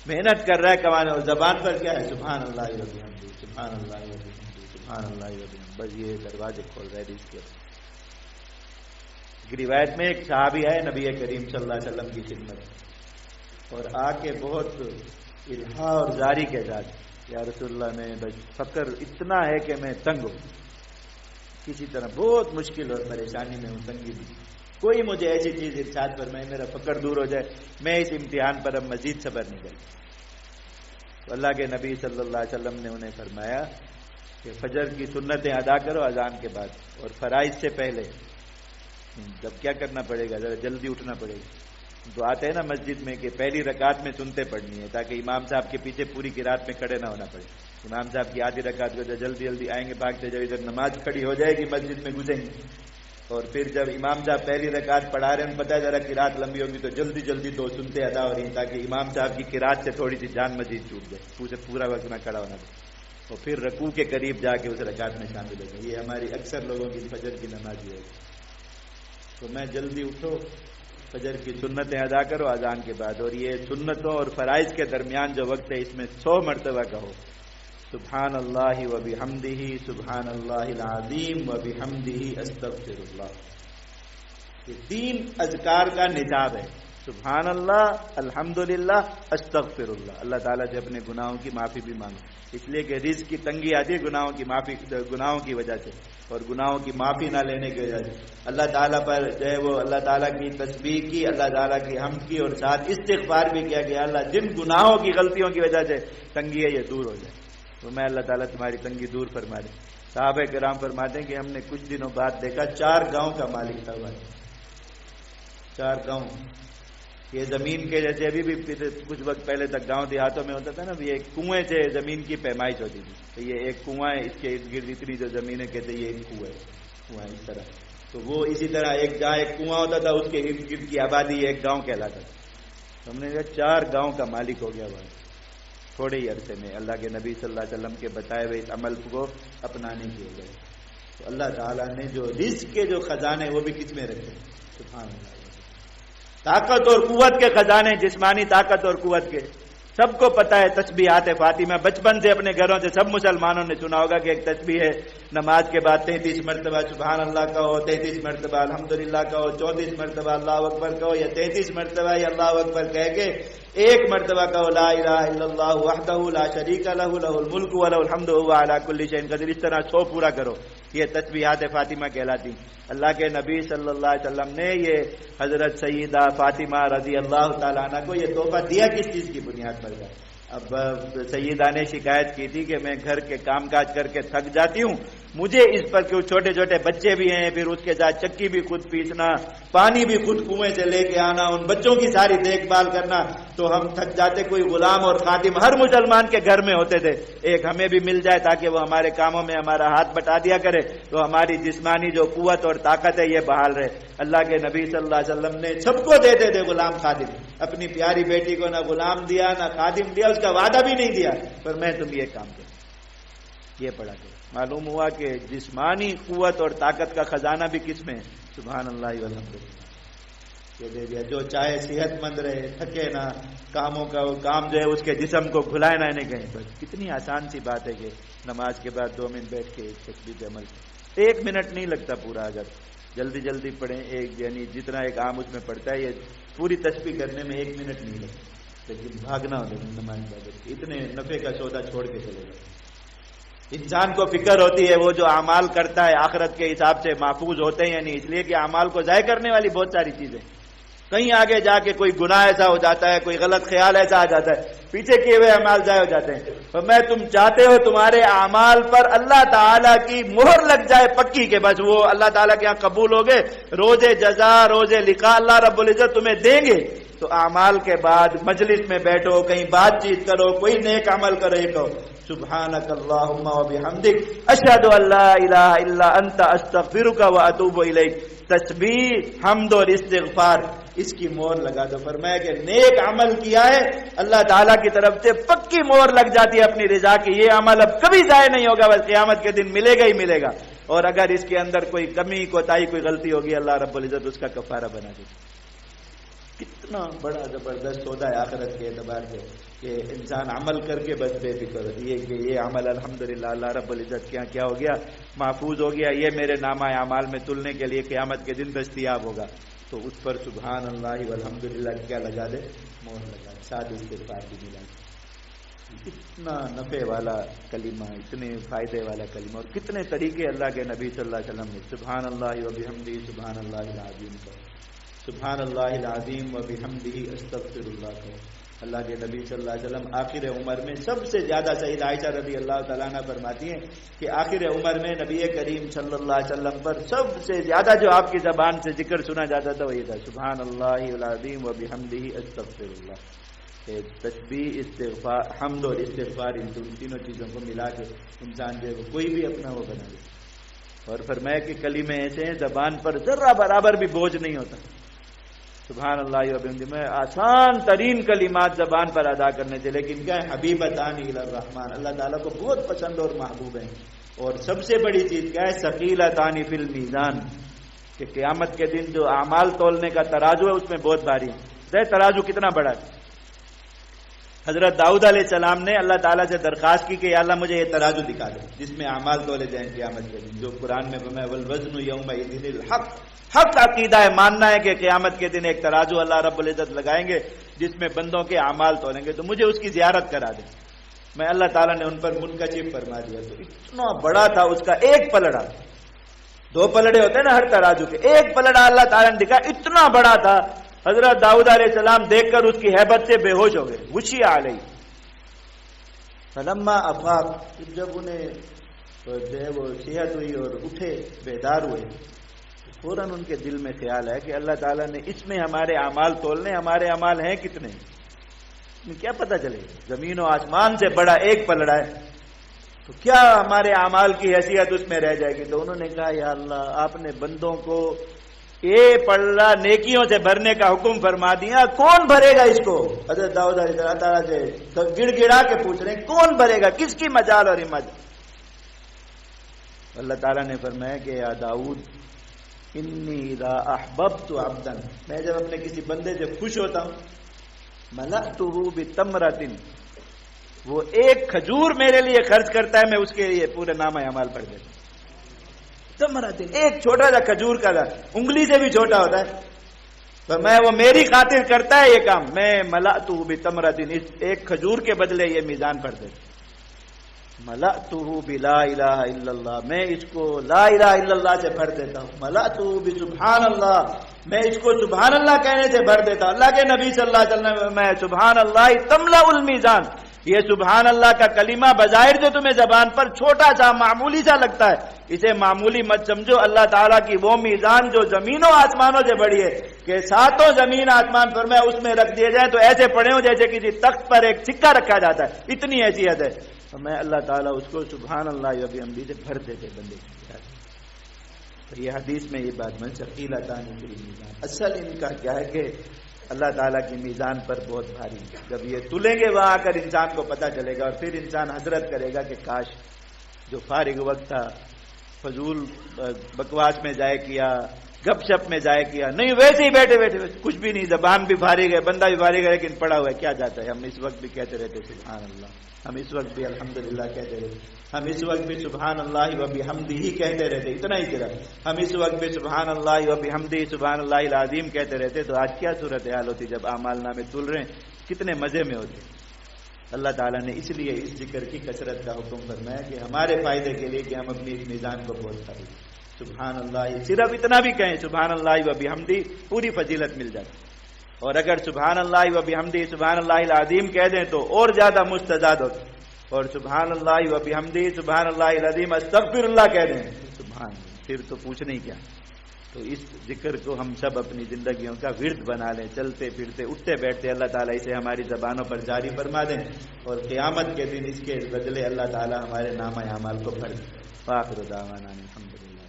محنت کر رہا ہے کمانے، اور زبان پر کیا ہے؟ سبحان اللہ و بحمدہ، سبحان اللہ و بحمدہ، سبحان اللہ و بحمدہ، بس یہ دروازے کھول رہے ہیں اس کے۔ روایت میں ایک صحابی ہے نبی کریم صلی اللہ علیہ وسلم کی خدمت اور آ کے بہت الہا اور زاری کے ساتھ، یا رسول اللہ میں بس فقر اتنا ہے کہ میں تنگ ہوں، کسی طرح بہت مشکل اور پریشانی میں ہوں، تنگی بھی، کوئی مجھے ایسی چیز ارشاد فرمائے میرا فقر دور ہو جائے، میں اس امتحان پر اب مزید صبر نہیں کروں۔ تو اللہ کے نبی صلی اللہ علیہ وسلم نے انہیں فرمایا کہ فجر کی سنتیں ادا کرو اذان کے بعد، اور فرائض سے پہلے جب کیا کرنا پڑے گا، ذرا جلدی اٹھنا پڑے گا۔ تو آتے ہیں نا مسجد میں کہ پہلی رکعت میں سنتے پڑھنی ہے تاکہ امام صاحب کے پیچھے پوری قرات میں کھڑے نہ ہونا پڑے۔ امام صاحب کی آدھی رکعت کو جلدی جلدی آئیں گے بھاگتے، جب ادھر نماز کھڑی ہو جائے گی مسجد میں گھسیں گے، اور پھر جب امام صاحب پہلی رکعت پڑھا رہے ہیں پتہ ہے ذرا قرات لمبی ہوگی تو جلدی جلدی دو سنتے ادا ہو رہی ہیں تاکہ امام صاحب کی قرات سے تھوڑی سی جان مزید چھوٹ جائے، اسے پورا وقت نہ کھڑا ہونا پڑے، اور پھر رکوع کے قریب جا کے اس رکعت میں شامل ہو جائے۔ یہ ہماری اکثر لوگوں کی فجر کی نماز ہے۔ تو میں جلدی اٹھو، فجر کی سنتیں ادا کرو اذان کے بعد، اور یہ سنتوں اور فرائض کے درمیان جو وقت ہے اس میں 100 مرتبہ کہو سبحان اللہ و بحمدہ، سبحان اللہ العظیم و بحمدہ استغفر اللہ۔ یہ 3 اذکار کا نصاب ہے، سبحان اللہ، الحمدللہ، استغفر اللہ، اللہ تعالیٰ سے اپنے گناہوں کی معافی بھی مانگو، اس لیے کہ رزق کی تنگی آتی ہے گناہوں کی وجہ سے، اور گناہوں کی معافی نہ لینے کی وجہ سے اللہ تعالیٰ پر جو ہے وہ اللہ تعالیٰ کی تسبیح کی، اللہ تعالیٰ کی حمد کی، اور ساتھ استغفار بھی کیا کہ اللہ جن گناہوں کی غلطیوں کی وجہ سے تنگی ہے یہ دور ہو جائے، تو میں اللہ تعالیٰ تمہاری تنگی دور فرما دے۔ صحابہ کرام فرماتے ہیں کہ ہم نے کچھ دنوں بعد دیکھا 4 گاؤں کا مالک تھا، 4 گاؤں، یہ زمین کے جیسے ابھی بھی کچھ وقت پہلے تک گاؤں دیہاتوں میں ہوتا تھا نا، یہ کنویں سے زمین کی پیمائش ہوتی تھی، تو یہ ایک کنواں ہے، اس کے ارد گرد اتنی جو زمینیں کہتے ہیں یہ ایک کنواں ہے اس طرح، تو وہ اسی طرح جہاں ایک کنواں ہوتا تھا اس کے ارد گرد کی آبادی ایک گاؤں کہلاتا تھا، تو ہم نے کہا 4 گاؤں کا مالک ہو گیا وہ تھوڑے ہی عرصے میں، اللہ کے نبی صلی اللہ علیہ وسلم کے بتائے ہوئے اس عمل کو اپنانے کے ہو گئے۔ تو اللہ تعالیٰ نے جو رزق کے جو خزانے وہ بھی کس میں رکھے، سبحان اللہ، طاقت اور قوت کے خزانے، جسمانی طاقت اور قوت کے، سب کو پتا ہے تسبیحات فاطمہ، بچپن سے اپنے گھروں سے سب مسلمانوں نے سنا ہوگا کہ ایک تسبیح ہے نماز کے بعد 33 مرتبہ سبحان اللہ کہو، 33 مرتبہ الحمدللہ کہو، 34 مرتبہ اللہ اکبر کہو، یا 33 مرتبہ یا اللہ اکبر کہہ کے 1 مرتبہ کہو لا الہ الا اللہ وحدہ لا شریک لہ لہ الملک و لہ الحمد وهو علی کل شیء قدیر، اس طرح 100 پورا کرو، یہ تسبیحات فاطمہ کہلاتی۔ اللہ کے نبی صلی اللہ علیہ وسلم نے یہ حضرت سیدہ فاطمہ رضی اللہ تعالیٰ عنہ کو یہ تحفہ دیا کس چیز کی بنیاد پر ہے؟ اب سیدہ نے شکایت کی تھی کہ میں گھر کے کام کاج کر کے تھک جاتی ہوں، مجھے اس پر کیوں، چھوٹے چھوٹے بچے بھی ہیں، پھر اس کے ساتھ چکی بھی خود پیسنا، پانی بھی خود کنویں سے لے کے آنا، ان بچوں کی ساری دیکھ بھال کرنا، تو ہم تھک جاتے۔ کوئی غلام اور خادم ہر مسلمان کے گھر میں ہوتے تھے، ایک ہمیں بھی مل جائے تاکہ وہ ہمارے کاموں میں ہمارا ہاتھ بٹا دیا کرے، تو ہماری جسمانی جو قوت اور طاقت ہے یہ بحال رہے۔ اللہ کے نبی صلی اللہ علیہ وسلم نے سب کو دیتے تھے غلام خادم، اپنی پیاری بیٹی کو نہ غلام دیا نہ خادم دیا، اس کا وعدہ بھی نہیں دیا، پر میں تم یہ کام کرو، یہ پڑھا کرو۔ معلوم ہوا کہ جسمانی قوت اور طاقت کا خزانہ بھی کس میں ہے؟ سبحان اللہ والحمدللہ، یہ دے دیا۔ جو چاہے صحت مند رہے، تھکے نہ، کاموں کا کام جو ہے اس کے جسم کو کھلائے نہ نہیں کہیں پر۔ کتنی آسان سی بات ہے کہ نماز کے بعد 2 منٹ بیٹھ کے ایک تسبیح پہ عمل، 1 منٹ نہیں لگتا پورا، اگر جلدی جلدی پڑھیں، یعنی جتنا ایک عام اس میں پڑھتا ہے، یہ پوری تسبیح کرنے میں 1 منٹ نہیں لگتا، لیکن بھاگنا ہوتا ہے نماز عبادت، اتنے نفع کا سودا چھوڑ کے چلے گا۔ انسان کو فکر ہوتی ہے وہ جو اعمال کرتا ہے آخرت کے حساب سے محفوظ ہوتے ہیں، یعنی اس لیے کہ اعمال کو ضائع کرنے والی بہت ساری چیزیں، کہیں آگے جا کے کوئی گناہ ایسا ہو جاتا ہے، کوئی غلط خیال ایسا آ جاتا ہے، پیچھے کیے ہوئے اعمال ضائع ہو جاتے ہیں۔ تو میں تم چاہتے ہو تمہارے اعمال پر اللہ تعالیٰ کی مہر لگ جائے پکی، کہ بس وہ اللہ تعالیٰ کے یہاں قبول ہو گئے، روز جزا روز لقاء اللہ رب العزت تمہیں دیں گے، تو اعمال کے بعد مجلس میں بیٹھو، کہیں بات چیت کرو، کوئی نیک عمل کرو، یہ کہو سبحانک اللہم و بحمدک اشہد ان لا الہ الا انت استغفرک و اتوب الیک۔ تسبیح، حمد اور استغفار، اس کی مہر لگا دو۔ فرمایا کہ نیک عمل کیا ہے اللہ تعالیٰ کی طرف سے پکی مہر لگ جاتی ہے اپنی رضا کی، یہ عمل اب کبھی ضائع نہیں ہوگا، بس قیامت کے دن ملے گا ہی ملے گا، اور اگر اس کے اندر کوئی کمی کوتاہی کوئی غلطی ہوگی اللہ رب العزت اس کا کفارہ بنا دے۔ کتنا بڑا زبردست سودا ہے آخرت کے اعتبار سے کہ انسان عمل کر کے بس بے فکر ہے کہ یہ عمل الحمدللہ اللہ رب العزت کے یہاں کیا ہو گیا، محفوظ ہو گیا، یہ میرے نامہ اعمال میں تلنے کے لیے قیامت کے دن دستیاب ہوگا، تو اس پر سبحان اللہ والحمدللہ کیا لگا دے، مہر لگا دے، ساتھ استغفار بھی ملا دے۔ اتنا نفع والا کلمہ، اتنے فائدے والا کلمہ، اور کتنے طریقے اللہ کے نبی صلی اللہ علیہ وسلم نے سبحان اللہ وبحمدہ سبحان اللہ العظیم کو، سبحان اللہ العظیم و بحمدہ استغفر اللہ کو۔ اللہ کے نبی صلی اللہ علیہ وسلم آخر عمر میں سب سے زیادہ، سیدہ عائشہ رضی اللہ تعالیٰ عنہ فرماتی ہیں کہ آخر عمر میں نبی کریم صلی اللہ علیہ وسلم پر سب سے زیادہ جو آپ کی زبان سے ذکر سنا جاتا تھا وہ یہ تھا سبحان اللہ العظیم و بحمدہ استغفر اللہ۔ تسبیح، استغفار، حمد اور استغفار، ان تینوں چیزوں کو ملا کے انسان جو کوئی بھی اپنا وہ بنا لے، اور فرمایا کہ کلمے ایسے ہیں زبان پر ذرہ برابر بھی بوجھ نہیں ہوتا۔ سبحان اللہ وبحمدہ میں آسان ترین کلمات زبان پر ادا کرنے سے، لیکن کیا ہے حبیبتان الی الرحمن، اللہ تعالیٰ کو بہت پسند اور محبوب ہیں۔ اور سب سے بڑی چیز کیا ہے، ثقیلتان فی المیزان، کہ قیامت کے دن جو اعمال تولنے کا ترازو ہے اس میں بہت بھاری ہے۔ ترازو کتنا بڑا ہے، حضرت داؤد علیہ السلام نے اللہ تعالیٰ سے درخواست کی کہ یا اللہ مجھے یہ ترازو دکھا دے جس میں اعمال تولے جائیں قیامت کے دن، جو قرآن میں فرمایا والوزن یومئذ الحق، حق عقیدہ ہے، ماننا ہے کہ قیامت کے دن ایک ترازو اللہ رب العزت لگائیں گے جس میں بندوں کے اعمال تولیں گے، تو مجھے اس کی زیارت کرا دے۔ میں اللہ تعالیٰ نے ان پر منکشف فرما دیا، تو اتنا بڑا تھا اس کا ایک پلڑا، 2 پلڑے ہوتے ہیں نا ہر ترازو کے، ایک پلڑا اللہ تعالیٰ نے دکھا اتنا بڑا تھا، حضرت داؤد علیہ السلام دیکھ کر اس کی ہیبت سے بے ہوش ہو گئے، غشی علیہ فلما افاق، جب انہیں جو ہے وہ صحت ہوئی اور اٹھے بیدار ہوئے، فوراً ان کے دل میں خیال ہے کہ اللہ تعالیٰ نے اس میں ہمارے اعمال تولنے، ہمارے اعمال ہیں کتنے، کیا پتہ چلے، زمین و آسمان سے بڑا ایک پلڑا ہے تو کیا ہمارے اعمال کی حیثیت اس میں رہ جائے گی۔ تو انہوں نے کہا یا اللہ آپ نے بندوں کو یہ پلڑا نیکیوں سے بھرنے کا حکم فرما دیا، کون بھرے گا اس کو؟ حضرت داؤد علیہ السلام تعالیٰ سے گڑ گڑا کے پوچھ رہے ہیں کون بھرے گا، کس کی مجال اور ہمت؟ اللہ تعالیٰ نے فرمایا کہ یا داؤد انی اذا احببت عبدا، میں جب اپنے کسی بندے سے خوش ہوتا ہوں ملأتہ بتمرۃ، وہ ایک کھجور میرے لیے خرچ کرتا ہے میں اس کے لیے پورے نامہ اعمال پڑھ دیتا ہوں۔ تمرۃ، ایک چھوٹا سا کھجور کا انگلی سے بھی چھوٹا ہوتا ہے، تو میں وہ میری خاطر کرتا ہے یہ کام، میں ملأتہ بتمرۃ، ایک کھجور کے بدلے یہ میزان پڑھ دیتا ہوں۔ ملأتہ بلا الہ الا اللہ، میں اس کو لا الہ الا اللہ سے بھر دیتا ہوں۔ ملأتہ بسبحان اللہ، میں اس کو سبحان اللہ کہنے سے بھر دیتا ہوں۔ اللہ کے نبی صلی اللہ علیہ وسلم میں سبحان اللہ تملأ المیزان، یہ سبحان اللہ کا کلمہ بظاہر جو تمہیں زبان پر چھوٹا سا معمولی سا لگتا ہے، اسے معمولی مت سمجھو، اللہ تعالیٰ کی وہ میزان جو زمینوں آسمانوں سے بڑی ہے کہ 7 زمین آسمان فرمایا اس میں رکھ دیے جائیں تو ایسے پڑے ہوں جیسے کسی تخت پر ایک سکہ رکھا جاتا ہے، اتنی حیثیت ہے۔ تو میں اللہ تعالیٰ اس کو سبحان اللہ وبحمدہ سے بھر دیتے بندے کی۔ تو یہ حدیث میں یہ بات میں ثقیلتان فی المیزان، اصل ان کا کیا ہے کہ اللہ تعالیٰ کی میزان پر بہت بھاری، جب یہ تلیں گے وہاں آ کر انسان کو پتہ چلے گا، اور پھر انسان حسرت کرے گا کہ کاش جو فارغ وقت تھا فضول بکواس میں ضائع کیا، گپ شپ میں ضائع کیا، نہیں ویسے ہی بیٹھے بیٹھے کچھ بھی نہیں، زبان بھی فارغ ہے، بندہ بھی فارغ ہے، لیکن پڑا ہوا ہے کیا جاتا ہے۔ ہم اس وقت بھی کہتے رہتے سبحان اللہ، ہم اس وقت بھی الحمدللہ کہتے رہتے، ہم اس وقت بھی سبحان اللہ وبحمدہ ہی کہتے رہتے، اتنا ہی صرف ہم اس وقت بھی سبحان اللہ وبحمدہ سبحان اللہ العظیم کہتے رہتے، تو آج کیا صورتحال ہوتی جب اعمال نامے تل رہے ہیں، کتنے مزے میں ہوتے۔ اللہ تعالیٰ نے اس لیے اس ذکر کی کثرت کا حکم فرمایا کہ ہمارے فائدے کے لیے کہ ہم اپنی اس میزان کو بہت کریں، سبحان اللہ صرف اتنا بھی کہیں سبحان اللہ وبحمدہ پوری فضیلت مل جاتی، اور اگر سبحان اللہ وبحمدہ سبحان اللہ العظیم کہہ دیں تو اور زیادہ مستزاد ہوتے، اور سبحان اللہ وبحمدہ سبحان اللہ العظیم استغفر اللہ کہہ دیں سبحان، پھر تو پوچھنے ہی کیا۔ تو اس ذکر کو ہم سب اپنی زندگیوں کا ورد بنا لیں، چلتے پھرتے اٹھتے بیٹھتے اللہ تعالیٰ اسے ہماری زبانوں پر جاری فرما دیں، اور قیامت کے دن اس کے بدلے اللہ تعالیٰ ہمارے نامہ اعمال کو بھر دیں۔ وآخر دعوانا الحمدللہ۔